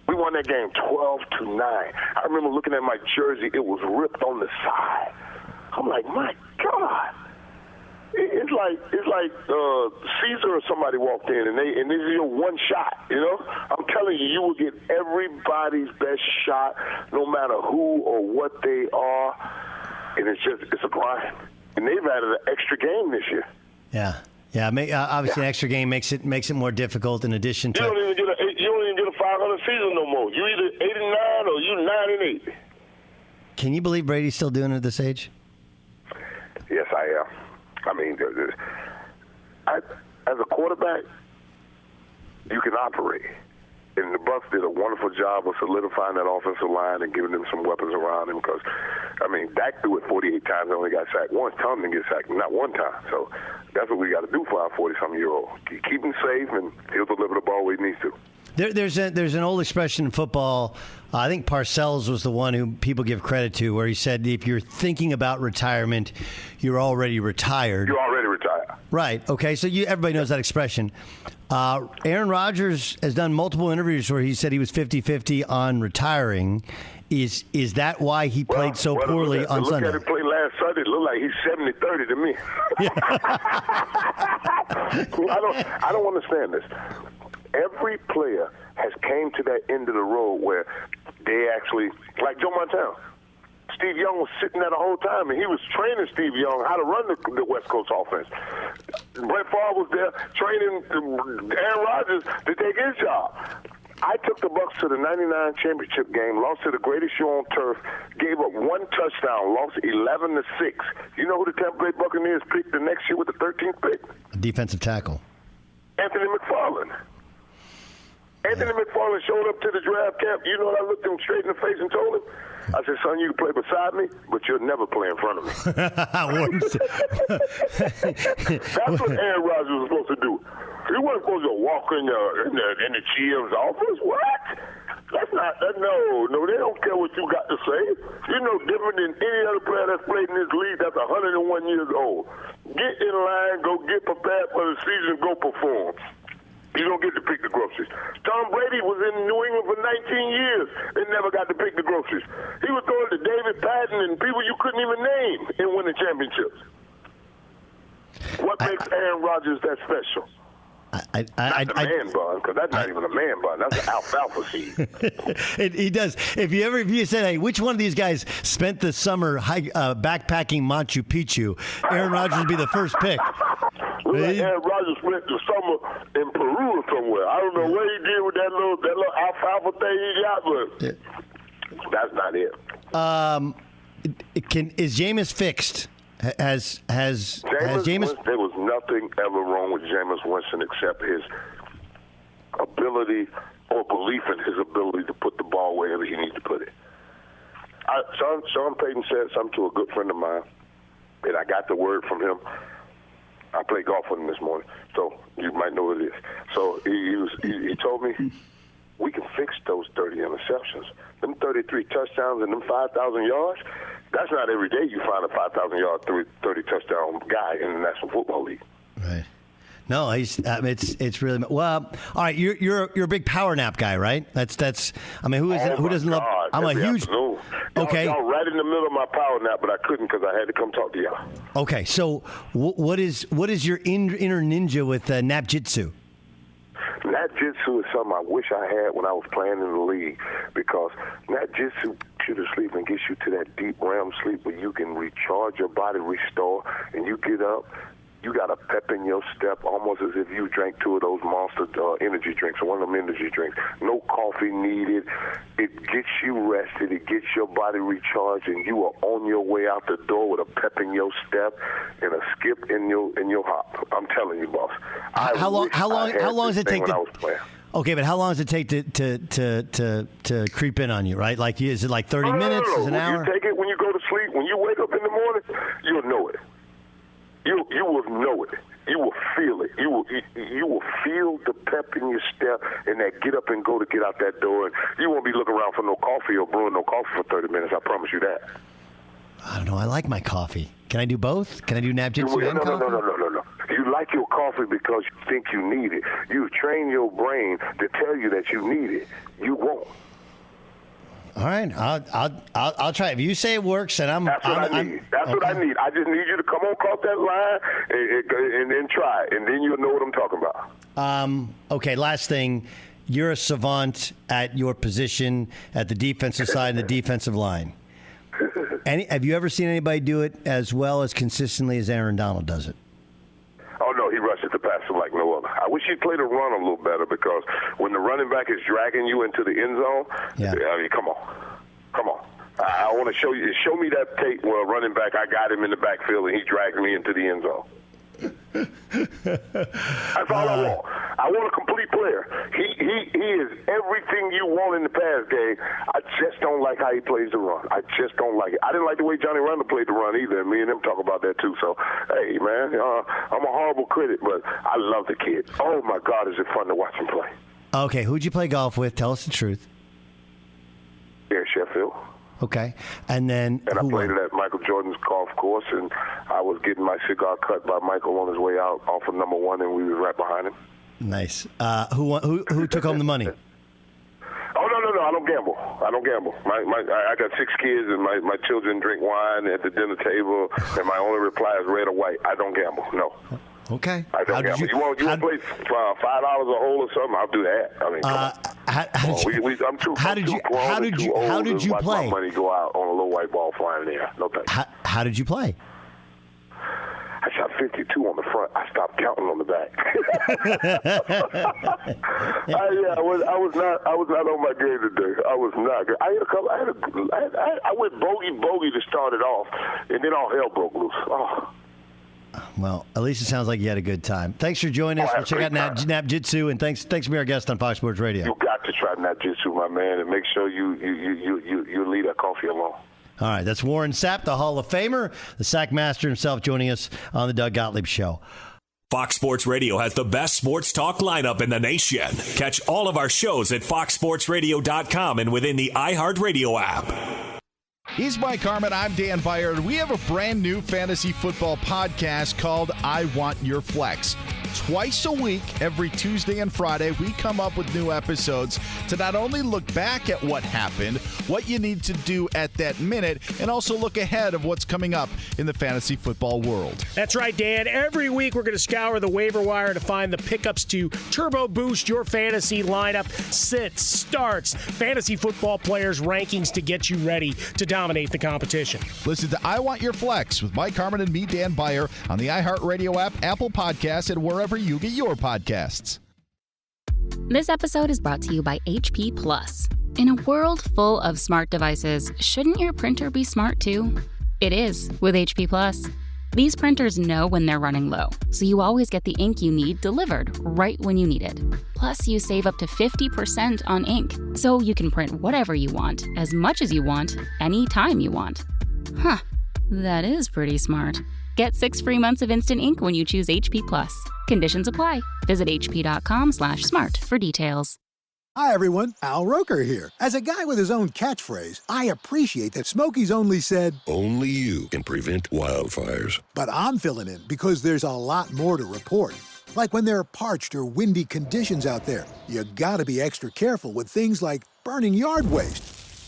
We won that game 12-9. I remember looking at my jersey. It was ripped on the side. I'm like, my God. It's like Caesar or somebody walked in and this is your one shot, you know? I'm telling you will get everybody's best shot no matter who or what they are, and it's a grind. And they've added an extra game this year.
Yeah. Obviously, an extra game makes it more difficult. In addition to
you don't even get a 500 season no more. You either 8 and 9 or you 9 and 8.
Can you believe Brady's still doing it at this age?
Yes, I am. I mean, as a quarterback, you can operate. And the Bucs did a wonderful job of solidifying that offensive line and giving them some weapons around him because, I mean, Dak threw it 48 times and only got sacked once. Tom didn't get sacked not one time. So that's what we got to do for our 40-something-year-old. Keep him safe, and he'll deliver the ball where he needs to.
There's an old expression in football. I think Parcells was the one who people give credit to, where he said, if you're thinking about retirement, you're already retired.
You're already retired.
Right. Okay. So everybody knows that expression. Aaron Rodgers has done multiple interviews where he said he was 50-50 on retiring. Is that why he played so poorly on Sunday?
Look at him play last Sunday. It looked like he's 70-30 to me. I don't understand this. Every player has came to that end of the road where they actually, like Joe Montana, Steve Young was sitting there the whole time, and he was training Steve Young how to run the West Coast offense. Brett Favre was there training Aaron Rodgers to take his job. I took the Bucs to the 99 championship game, lost to the greatest show on turf, gave up 1 touchdown, lost 11-6. You know who the Tampa Bay Buccaneers picked the next year with the 13th pick?
Defensive tackle.
Anthony McFarland. Anthony McFarland showed up to the draft camp. You know what? I looked him straight in the face and told him, I said, son, you can play beside me, but you'll never play in front of me. That's what Aaron Rodgers was supposed to do. He wasn't supposed to walk in the GM's office. What? That's not that. No, they don't care what you got to say. You're no different than any other player that's played in this league that's 101 years old. Get in line, go get prepared for the season, go perform. You don't get to pick the groceries. Tom Brady was in New England for 19 years and never got to pick the groceries. He was throwing to David Patton and people you couldn't even name and winning championships. What makes Aaron Rodgers that special? Not the man bun, because that's not even a man bun. That's an alfalfa seed.
He does. If you said, hey, which one of these guys spent the summer backpacking Machu Picchu, Aaron Rodgers would be the first pick.
Aaron Rodgers spent the summer in Peru or somewhere. I don't know what he did with that little alfalfa thing he got, but that's not it.
Is Jameis fixed? Has Jameis?
There was nothing ever wrong with Jameis Winston except his ability or belief in his ability to put the ball wherever he needs to put it. Sean Payton said something to a good friend of mine, and I got the word from him. I played golf with him this morning, so you might know what it is. So he told me, we can fix those 30 interceptions. Them 33 touchdowns and them 5,000 yards, that's not every day you find a 5,000-yard, 30-touchdown guy in the National Football League.
Right. No, it's really well. All right, you're a big power nap guy, right? That's. I mean, who doesn't love? I'm a huge.
Afternoon.
Okay.
Y'all right in the middle of my power nap, but I couldn't because I had to come talk to y'all.
Okay, so what is your inner ninja with nap jitsu?
Nap jitsu is something I wish I had when I was playing in the league, because nap jitsu gets you to sleep and gets you to that deep REM sleep where you can recharge your body, restore, and you get up. You got a pep in your step, almost as if you drank 2 of those Monster energy drinks, or one of them energy drinks. No coffee needed. It gets you rested. It gets your body recharged, and you are on your way out the door with a pep in your step and a skip in your hop. I'm telling you, boss.
How long does it take to? Okay, but how long does it take to creep in on you? Right? Like, is it like 30 minutes? Is it an hour?
You take it when you go to sleep. When you wake up in the morning, you'll know it. You will know it. You will feel it. You will feel the pep in your step and that get up and go to get out that door. And you won't be looking around for no coffee or brewing no coffee for 30 minutes. I promise you that.
I don't know. I like my coffee. Can I do both? Can I do nap jitsu and coffee?
No. You like your coffee because you think you need it. You train your brain to tell you that you need it. You won't.
All right, I'll try. If you say it works, and
That's what I need. What I need. I just need you to come on across that line and then try it, and then you'll know what I'm talking about.
Okay, last thing. You're a savant at your position at the defensive side and the defensive line. Have you ever seen anybody do it as well as consistently as Aaron Donald does it?
Oh, no, he rushes the passer like no other. I wish he'd play the run a little better, because when the running back is dragging you into the end zone, I mean, come on. I want to show me that tape where a running back, I got him in the backfield and he dragged me into the end zone. That's all I want. I want a complete player. He is everything you want in the pass game. I just don't like how he plays the run. I just don't like it. I didn't like the way Johnny Randall played the run either. Me and him talk about that too. So, hey, man, I'm a horrible critic, but I love the kid. Oh, my God, is it fun to watch him play.
Okay, who'd you play golf with? Tell us the truth.
Yeah, Sheffield.
Okay, and then
I played it at Michael Jordan's golf course, and I was getting my cigar cut by Michael on his way out off of number 1, and we were right behind him.
Nice. Who took home the money?
Oh, no, I don't gamble. I got 6 kids, and my children drink wine at the dinner table, and my only reply is red or white. I don't gamble. No.
Okay.
I don't gamble. You want to play $5 a hole or something? I'll do that. I mean, I'm too
how did you play?
My money go out on a little white ball flying in the air. No thanks.
How did you play?
I shot 52 on the front. I stopped counting on the back. I was not on my game today. I was not good. I went bogey to start it off, and then all hell broke loose. Oh.
Well, at least it sounds like you had a good time. Thanks for joining us. We'll check out Nap Jitsu, and thanks for being our guest on Fox Sports Radio.
You got to try Nap Jitsu, my man, and make sure you leave that coffee alone.
All right, that's Warren Sapp, the Hall of Famer, the sack master himself, joining us on the Doug Gottlieb Show.
Fox Sports Radio has the best sports talk lineup in the nation. Catch all of our shows at foxsportsradio.com and within the iHeartRadio app.
He's Mike Harmon. I'm Dan Byard. We have a brand new fantasy football podcast called I Want Your Flex. Twice a week, every Tuesday and Friday, we come up with new episodes to not only look back at what happened, what you need to do at that minute, and also look ahead of what's coming up in the fantasy football world.
That's right, Dan. Every week we're going to scour the waiver wire to find the pickups to turbo boost your fantasy lineup, sits, starts, fantasy football players' rankings to get you ready to dominate the competition.
Listen to I Want Your Flex with Mike Harmon and me, Dan Byer, on the iHeartRadio app, Apple Podcasts, and wherever you get your podcasts.
This episode is brought to you by HP Plus. In a world full of smart devices, shouldn't your printer be smart too? It is with HP Plus. These printers know when they're running low, so you always get the ink you need delivered right when you need it. Plus, you save up to 50% on ink, so you can print whatever you want, as much as you want, anytime you want. Huh, that is pretty smart. Get 6 free months of instant ink when you choose HP Plus. Conditions apply. Visit hp.com/smart for details.
Hi, everyone. Al Roker here. As a guy with his own catchphrase, I appreciate that Smokey's only said,
"Only you can prevent wildfires."
But I'm filling in because there's a lot more to report. Like when there are parched or windy conditions out there, you gotta be extra careful with things like burning yard waste.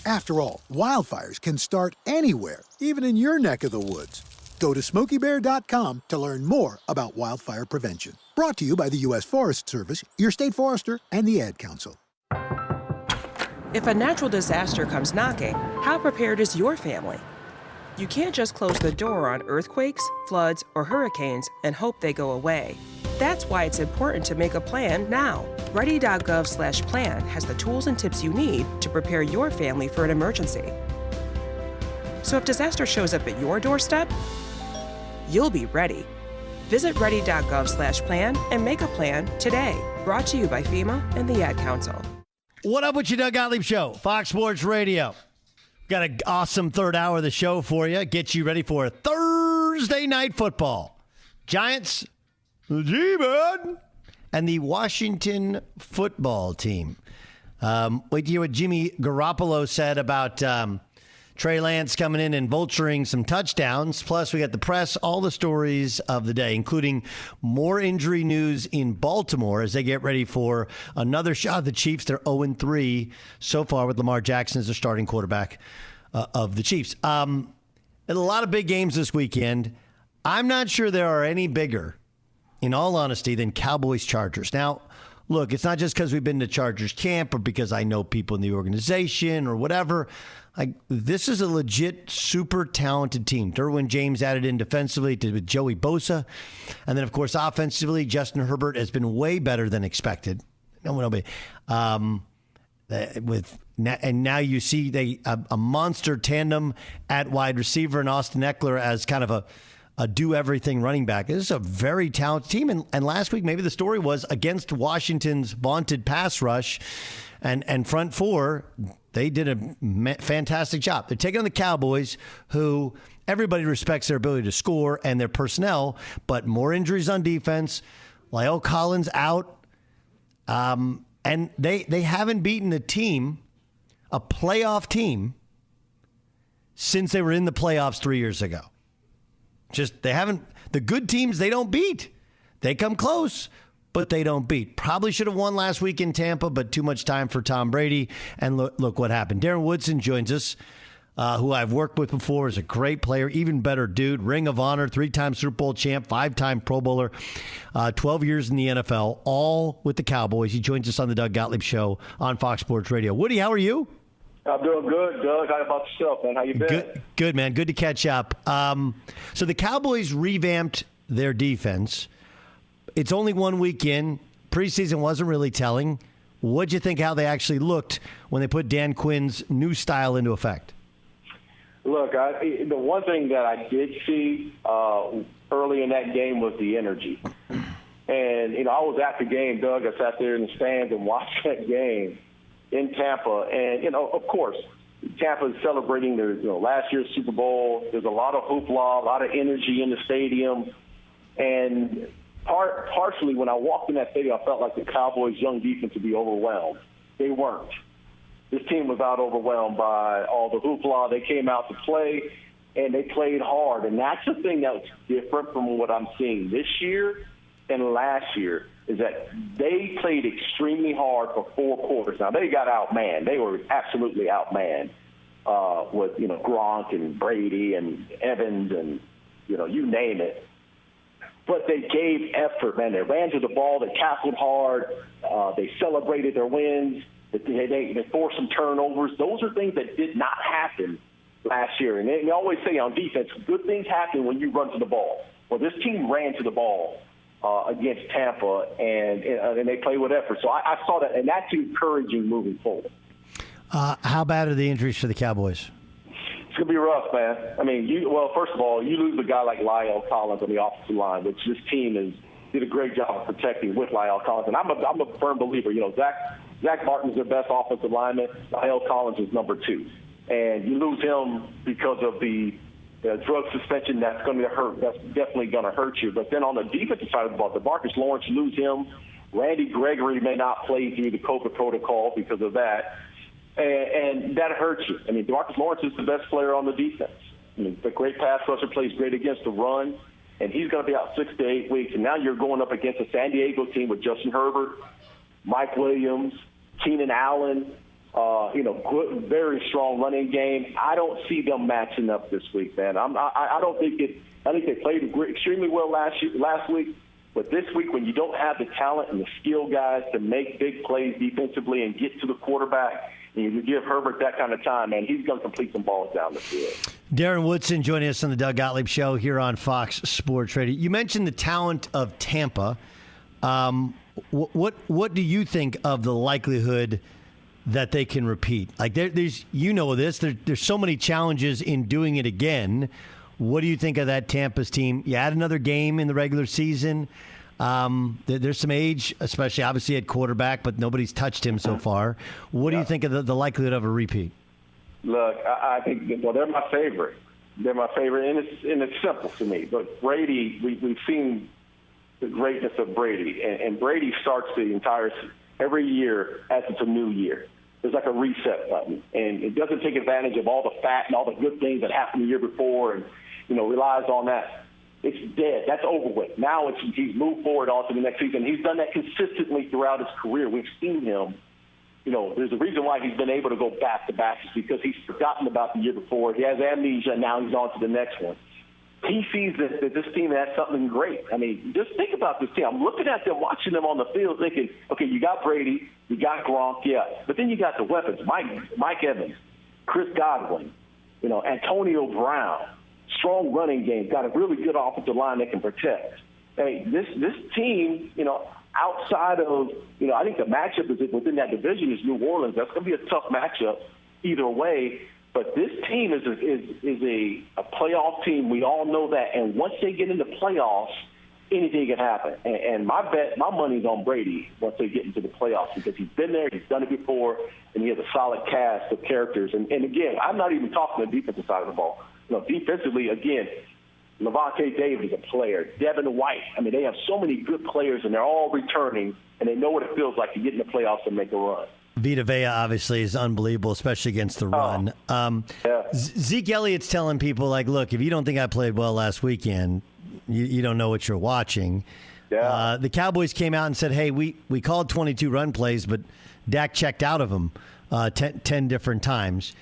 After all, wildfires can start anywhere, even in your neck of the woods. Go to SmokeyBear.com to learn more about wildfire prevention. Brought to you by the U.S. Forest Service, your state forester, and the Ad Council.
If a natural disaster comes knocking, how prepared is your family? You can't just close the door on earthquakes, floods, or hurricanes and hope they go away. That's why it's important to make a plan now. Ready.gov/plan has the tools and tips you need to prepare your family for an emergency. So if disaster shows up at your doorstep, you'll be ready. Visit ready.gov/plan and make a plan today. Brought to you by FEMA and the Ad Council.
What up with you, Doug Gottlieb Show, Fox Sports Radio. Got an awesome third hour of the show for you. Get you ready for Thursday night football. Giants, the G-Man, and the Washington football team. Wait to hear what Jimmy Garoppolo said about Trey Lance coming in and vulturing some touchdowns. Plus, we got the press, all the stories of the day, including more injury news in Baltimore as they get ready for another shot at the Chiefs. They're 0-3 so far with Lamar Jackson as the starting quarterback of the Chiefs. And a lot of big games this weekend. I'm not sure there are any bigger, in all honesty, than Cowboys-Chargers. Now, look, it's not just because we've been to Chargers camp or because I know people in the organization or whatever. This is a legit super talented team. Derwin James added in defensively with Joey Bosa. And then, of course, offensively, Justin Herbert has been way better than expected. And now you see a monster tandem at wide receiver and Austin Eckler as kind of a do-everything running back. This is a very talented team. And last week, maybe the story was against Washington's vaunted pass rush and front four, they did a fantastic job. They're taking on the Cowboys, who everybody respects their ability to score and their personnel, but more injuries on defense. La'el Collins out. And they haven't beaten a playoff team, since they were in the playoffs 3 years ago. The good teams, they don't beat. They come close, but they don't beat. Probably should have won last week in Tampa, but too much time for Tom Brady. And look what happened. Darren Woodson joins us. who I've worked with before, is a great player, even better dude, Ring of Honor, 3-time Super Bowl champ, 5-time Pro Bowler, 12 years in the NFL, all with the Cowboys. He joins us on the Doug Gottlieb Show on Fox Sports Radio. Woody, how are you?
I'm doing good, Doug. How about yourself, man? How you been?
Good, man. Good to catch up. So the Cowboys revamped their defense. It's only 1 week in. Preseason wasn't really telling. What'd you think how they actually looked when they put Dan Quinn's new style into effect?
Look, the one thing that I did see early in that game was the energy. And, I was at the game, Doug. I sat there in the stands and watched that game in Tampa. And, of course, Tampa is celebrating their last year's Super Bowl. There's a lot of hoopla, a lot of energy in the stadium. And partially, when I walked in that stadium, I felt like the Cowboys' young defense would be overwhelmed. They weren't. This team was not overwhelmed by all the hoopla. They came out to play, and they played hard. And that's the thing that was different from what I'm seeing this year and last year, is that they played extremely hard for 4 quarters. Now, they got outmanned. They were absolutely outmanned with, Gronk and Brady and Evans and, you name it. But they gave effort, man. They ran to the ball. They tackled hard. They celebrated their wins. They forced some turnovers. Those are things that did not happen last year. And they always say on defense, good things happen when you run to the ball. Well, this team ran to the ball against Tampa, and they played with effort. So I saw that, and that's encouraging moving forward.
How bad are the injuries for the Cowboys?
It's going to be rough, man. I mean, first of all, you lose a guy like Lyle Collins on the offensive line, which this team did a great job of protecting with Lyle Collins. And I'm a firm believer. Zach Martin's their best offensive lineman. Lyle Collins is number 2. And you lose him because of the drug suspension. That's going to hurt. That's definitely going to hurt you. But then on the defensive side of the ball, DeMarcus Lawrence, you lose him. Randy Gregory may not play through the COVID protocol because of that. And that hurts you. I mean, DeMarcus Lawrence is the best player on the defense. I mean, the great pass rusher, plays great against the run, and he's going to be out 6 to 8 weeks. And now you're going up against a San Diego team with Justin Herbert, Mike Williams, Keenan Allen, good, very strong running game. I don't see them matching up this week, man. I don't think it. I think they played extremely well last week. But this week, when you don't have the talent and the skill guys to make big plays defensively and get to the quarterback, and you give Herbert that kind of time, man, he's going to complete some balls down the field.
Darren Woodson joining us on the Doug Gottlieb Show here on Fox Sports Radio. You mentioned the talent of Tampa. What do you think of the likelihood that they can repeat? Like there's there's so many challenges in doing it again. What do you think of that Tampa's team? You add another game in the regular season. There's some age, especially obviously at quarterback, but nobody's touched him so far. What do you think of the likelihood of a repeat?
Look, I think they're my favorite. They're my favorite, and it's simple to me. But Brady, we've seen the greatness of Brady, and Brady starts the entire every year as it's a new year. There's like a reset button, and it doesn't take advantage of all the fat and all the good things that happened the year before, and relies on that. It's dead. That's over with. Now he's moved forward on to the next season. He's done that consistently throughout his career. We've seen him. There's a reason why he's been able to go back-to-back is because he's forgotten about the year before. He has amnesia, and now he's on to the next one. He sees that this team has something great. I mean, just think about this team. I'm looking at them, watching them on the field, thinking, okay, you got Brady, you got Gronk, yeah. But then you got the weapons, Mike Evans, Chris Godwin, Antonio Brown. Strong running game, got a really good offensive line that can protect. Hey, this team, outside of, I think the matchup is within that division is New Orleans. That's going to be a tough matchup either way. But this team is a playoff team. We all know that. And once they get into playoffs, anything can happen. And my money's on Brady once they get into the playoffs because he's been there, he's done it before, and he has a solid cast of characters. And again, I'm not even talking the defensive side of the ball. Defensively, again, Levante David is a player. Devin White. I mean, they have so many good players, and they're all returning, and they know what it feels like to get in the playoffs and make a run.
Vita Vea obviously is unbelievable, especially against the run. Zeke Elliott's telling people, like, look, if you don't think I played well last weekend, you don't know what you're watching.
Yeah.
The Cowboys came out and said, hey, we called 22 run plays, but Dak checked out of them 10 different times.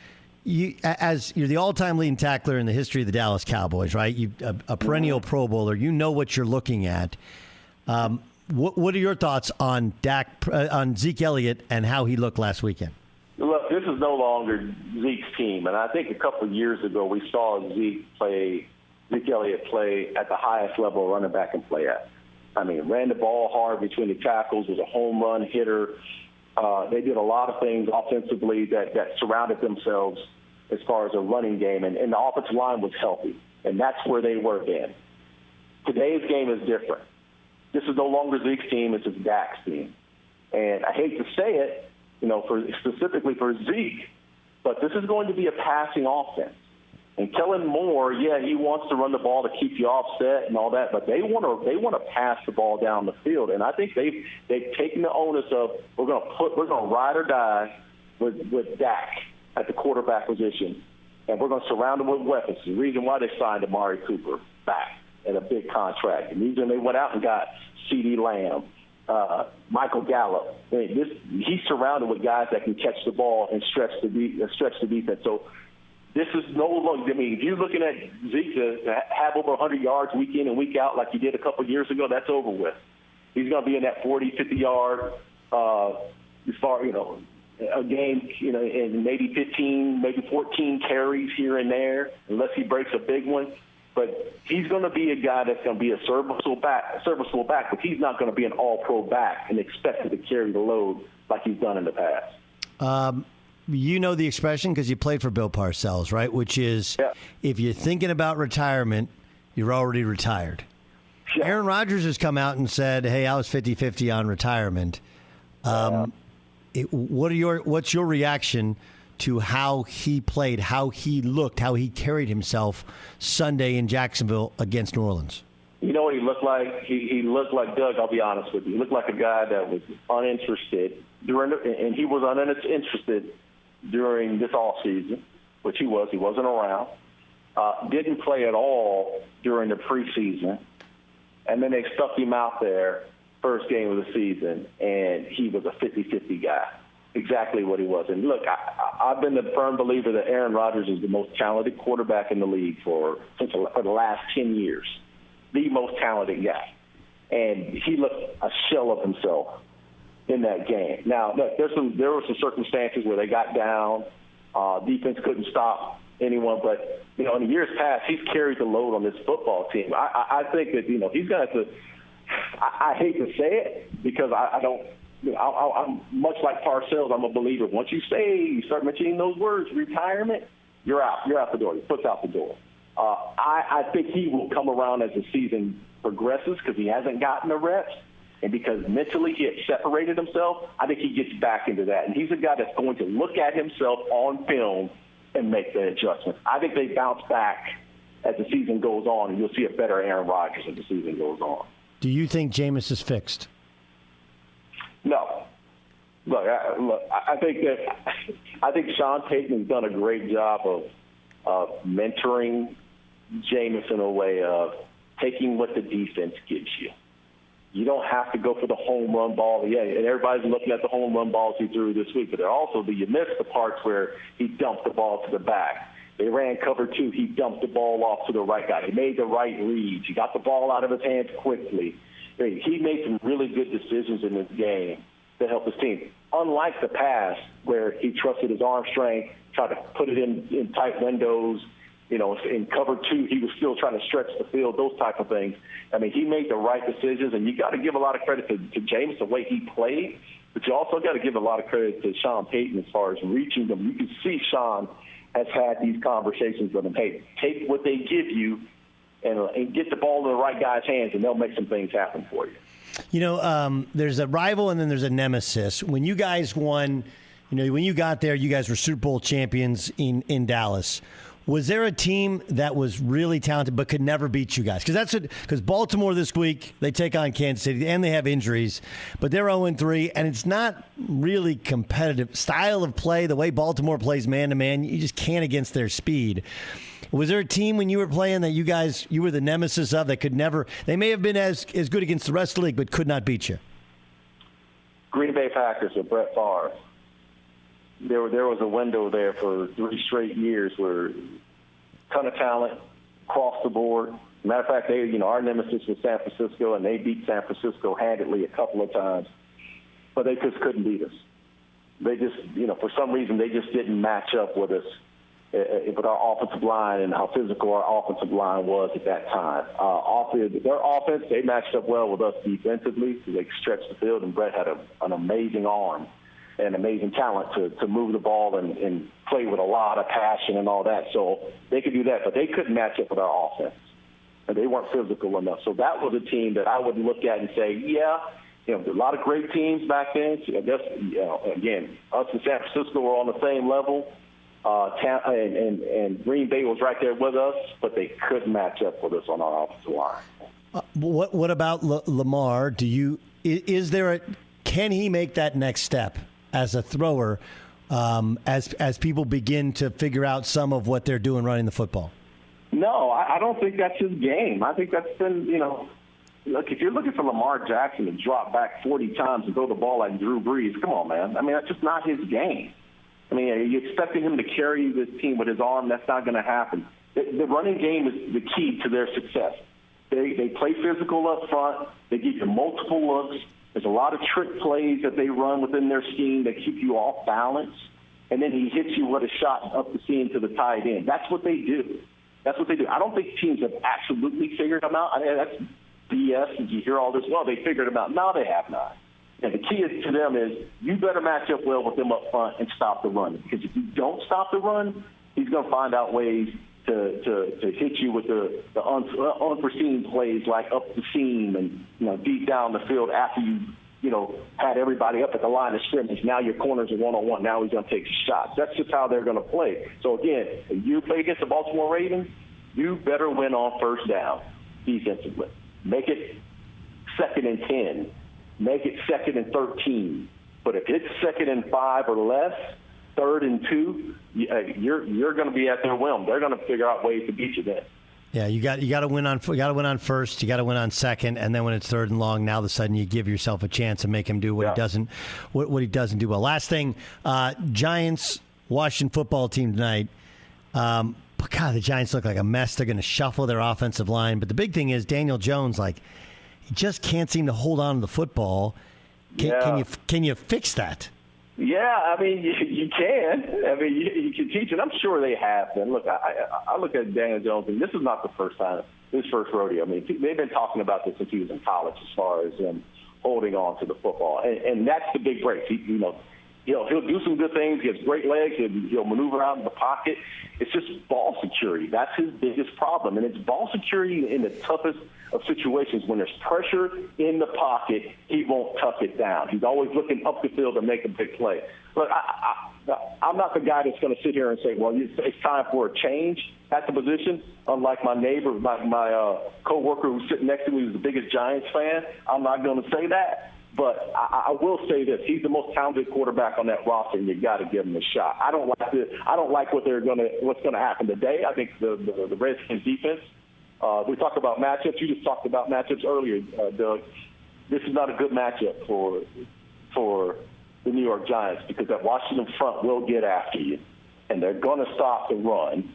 as you're the all-time leading tackler in the history of the Dallas Cowboys, right? You a perennial Pro Bowler. You know what you're looking at. What are your thoughts on on Zeke Elliott and how he looked last weekend?
Look, this is no longer Zeke's team, and I think a couple of years ago we saw Zeke Elliott play at the highest level running back can play at. I mean, ran the ball hard between the tackles, was a home run hitter. They did a lot of things offensively that surrounded themselves as far as a running game, and the offensive line was healthy, and that's where they were then. Today's game is different. This is no longer Zeke's team, it's just Dak's team. And I hate to say it, specifically for Zeke, but this is going to be a passing offense. And Kellen Moore, he wants to run the ball to keep you offset and all that, but they want to pass the ball down the field. And I think they've taken the onus of we're going to ride or die with Dak at the quarterback position, and we're going to surround him with weapons. The reason why they signed Amari Cooper back at a big contract, and the reason they went out and got CeeDee Lamb, Michael Gallup. He's surrounded with guys that can catch the ball and stretch the defense. So this is no longer, if you're looking at Zeke to have over 100 yards week in and week out like he did a couple of years ago, that's over with. He's going to be in that 40, 50-yard, a game, and maybe 15, maybe 14 carries here and there, unless he breaks a big one. But he's going to be a guy that's going to be a serviceable back, but he's not going to be an all-pro back and expected to carry the load like he's done in the past.
You know the expression because you played for Bill Parcells, right? Which is, if you're thinking about retirement, you're already retired. Yeah. Aaron Rodgers has come out and said, hey, I was 50-50 on retirement. What's your reaction to how he played, how he looked, how he carried himself Sunday in Jacksonville against New Orleans?
You know what he looked like? He looked like, Doug, I'll be honest with you. He looked like a guy that was uninterested and he was uninterested during this off season, which he wasn't around. Didn't play at all during the preseason. And then they stuck him out there first game of the season, and he was a 50-50 guy. Exactly what he was. And look, I've been a firm believer that Aaron Rodgers is the most talented quarterback in the league for the last 10 years. The most talented guy. And he looked a shell of himself in that game. Now, look, there were some circumstances where they got down. Defense couldn't stop anyone. But, in the years past, he's carried the load on this football team. I think that, he's going to have to – I hate to say it because I don't – I'm much like Parcells. I'm a believer. Once you start mentioning those words, retirement, you're out. You're out the door. Your foot's out the door. I think he will come around as the season progresses because he hasn't gotten the reps. And because mentally he had separated himself, I think he gets back into that. And he's a guy that's going to look at himself on film and make the adjustments. I think they bounce back as the season goes on, and you'll see a better Aaron Rodgers as the season goes on.
Do you think Jameis is fixed?
No. Look, I think Sean Payton has done a great job of mentoring Jameis in a way of taking what the defense gives you. You don't have to go for the home run ball. Yeah, and everybody's looking at the home run balls he threw this week, but you missed the parts where he dumped the ball to the back. They ran cover 2. He dumped the ball off to the right guy. He made the right reads. He got the ball out of his hands quickly. He made some really good decisions in this game to help his team. Unlike the past, where he trusted his arm strength, tried to put it in tight windows, in cover 2, he was still trying to stretch the field, those type of things. I mean, he made the right decisions, and you got to give a lot of credit to James, the way he played, but you also got to give a lot of credit to Sean Payton as far as reaching them. You can see Sean has had these conversations with him. Hey, take what they give you and get the ball in the right guy's hands, and they'll make some things happen for you.
There's a rival and then there's a nemesis. When you guys won, when you got there, you guys were Super Bowl champions in Dallas. Was there a team that was really talented but could never beat you guys? Because Baltimore this week, they take on Kansas City, and they have injuries, but they're 0-3, and it's not really competitive. Style of play, the way Baltimore plays man-to-man, you just can't against their speed. Was there a team when you were playing that you were the nemesis of that could never – they may have been as good against the rest of the league but could not beat you?
Green Bay Packers with Brett Favre. there was a window there for 3 straight years where ton of talent across the board. Matter of fact, our nemesis was San Francisco, and they beat San Francisco handedly a couple of times, but they just couldn't beat us. They just, for some reason, they just didn't match up with us, with our offensive line and how physical our offensive line was at that time. Their offense, they matched up well with us defensively because they stretched the field, and Brett had an amazing arm and amazing talent to move the ball and play with a lot of passion and all that. So they could do that, but they couldn't match up with our offense. And they weren't physical enough. So that was a team that I would look at and say, yeah, a lot of great teams back then. I guess, again, us and San Francisco were on the same level. And Green Bay was right there with us, but they couldn't match up with us on our offensive line.
What about Lamar? Can he make that next step as a thrower as people begin to figure out some of what they're doing running the football?
No, I don't think that's his game. I think that's been, look, if you're looking for Lamar Jackson to drop back 40 times and throw the ball like Drew Brees, come on, man. I mean, that's just not his game. I mean, are you expecting him to carry this team with his arm? That's not going to happen. The running game is the key to their success. They play physical up front. They give you multiple looks. There's a lot of trick plays that they run within their scheme that keep you off balance. And then he hits you with a shot up the seam to the tight end. That's what they do. That's what they do. I don't think teams have absolutely figured them out. I mean, that's BS. Did you hear all this? Well, they figured them out. No, they have not. And the key to them is you better match up well with them up front and stop the run. Because if you don't stop the run, he's going to find out ways to hit you with the unforeseen plays like up the seam and deep down the field after you had everybody up at the line of scrimmage. Now your corners are one-on-one. Now he's going to take shots. That's just how they're going to play. So, again, if you play against the Baltimore Ravens, you better win on first down defensively. Make it 2nd and 10. Make it 2nd and 13. But if it's 2nd and 5 or less, 3rd and 2, you're going to be at their whim. They're going to figure out ways to beat you then.
Yeah, you got to win on first, you got to win on second, and then when it's 3rd and long, now all of a sudden you give yourself a chance and make him do what he doesn't do well. Last thing, Giants Washington football team tonight. But God, the Giants look like a mess. They're going to shuffle their offensive line, but the big thing is Daniel Jones, he just can't seem to hold on to the football. Can you fix that?
Yeah, I mean, you can. I mean, you can teach it. I'm sure they have been. Look, I look at Daniel Jones, and this is not the first time, his first rodeo. I mean, they've been talking about this since he was in college as far as him holding on to the football. And that's the big break. He'll do some good things. He has great legs. He'll maneuver out in the pocket. It's just ball security. That's his biggest problem. And it's ball security in the toughest of situations. When there's pressure in the pocket, he won't tuck it down. He's always looking up the field to make a big play. Look, I'm not the guy that's going to sit here and say, well, it's time for a change at the position. Unlike my neighbor, my coworker who's sitting next to me who's the biggest Giants fan, I'm not going to say that. But I will say this: he's the most talented quarterback on that roster, and you got to give him a shot. I don't like what's going to happen today. I think the Redskins defense. We talked about matchups. You just talked about matchups earlier, Doug. This is not a good matchup for the New York Giants because that Washington front will get after you, and they're going to stop the run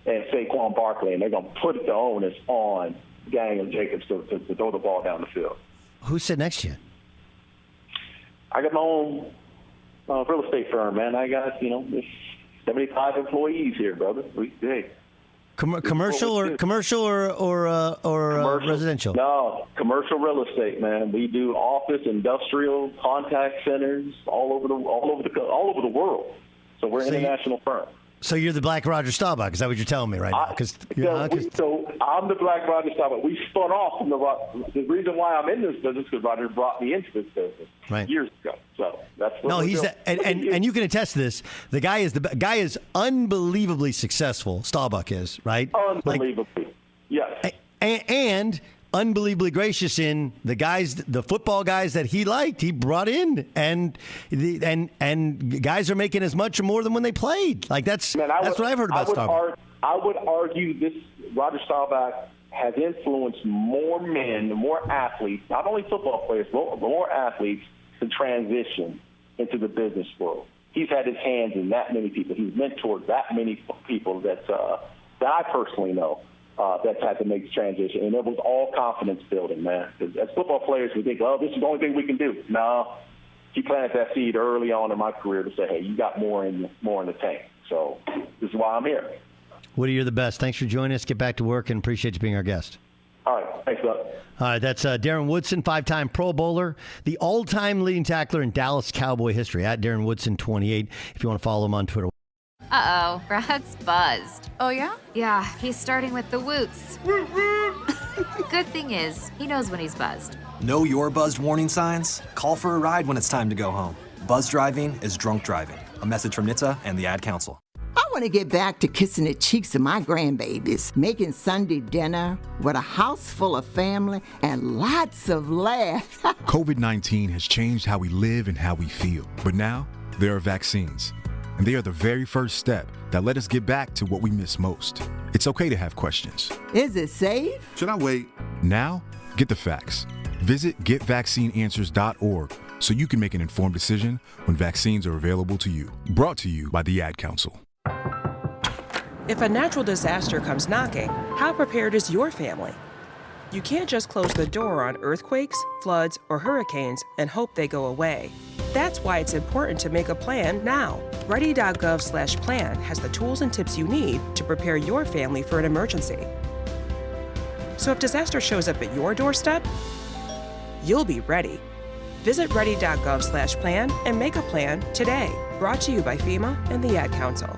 and Saquon Barkley, and they're going to put the onus on Gang and Jacobs to throw the ball down the field.
Who's sitting next to you?
I got my own real estate firm, man. I got, there's 75 employees here, brother.
Commercial or residential?
No, commercial real estate, man. We do office, industrial, contact centers all over the world. So we're an international firm.
So you're the Black Roger Staubach. Is that what you're telling me right now?
So I'm the Black Roger Staubach. We spun off from the reason why I'm in this business because Roger brought me into this business years ago. So that's what
he's and you can attest to this. The guy is unbelievably successful. Staubach is right.
Unbelievably, yes.
And unbelievably gracious in the football guys that he liked. He brought in, and guys are making as much or more than when they played. That's what I've heard about Staubach.
I would argue this Roger Staubach has influenced more men, more athletes, not only football players, but more athletes to transition into the business world. he's had his hands in that many people. He's mentored that many people that I personally know that's had to make the transition. And it was all confidence building, man. Because as football players, we think, oh, this is the only thing we can do. No, he planted that seed early on in my career to say, hey, you got more in the tank. So this is why I'm here.
Woody, you're the best. Thanks for joining us. Get back to work and appreciate you being our guest.
All right. Thanks, Doug.
All right, that's Darren Woodson, 5-time Pro Bowler, the all-time leading tackler in Dallas Cowboy history, at Darren Woodson 28, if you want to follow him on Twitter.
Uh-oh, Brad's buzzed. Oh, yeah? Yeah, he's starting with the woots. Good thing is, he knows when he's buzzed.
Know your buzzed warning signs? Call for a ride when it's time to go home. Buzz driving is drunk driving. A message from NHTSA and the Ad Council.
I want to get back to kissing the cheeks of my grandbabies, making Sunday dinner with a house full of family and lots of laughs.
COVID-19 has changed how we live and how we feel. But now, there are vaccines. And they are the very first step that let us get back to what we miss most. It's okay to have questions.
Is it safe?
Should I wait? Now, get the facts. Visit getvaccineanswers.org so you can make an informed decision when vaccines are available to you. Brought to you by the Ad Council.
If a natural disaster comes knocking, how prepared is your family? You can't just close the door on earthquakes, floods, or hurricanes and hope they go away. That's why it's important to make a plan now. Ready.gov/plan has the tools and tips you need to prepare your family for an emergency. So if disaster shows up at your doorstep, you'll be ready. Visit ready.gov/plan and make a plan today. Brought to you by FEMA and the Ad Council.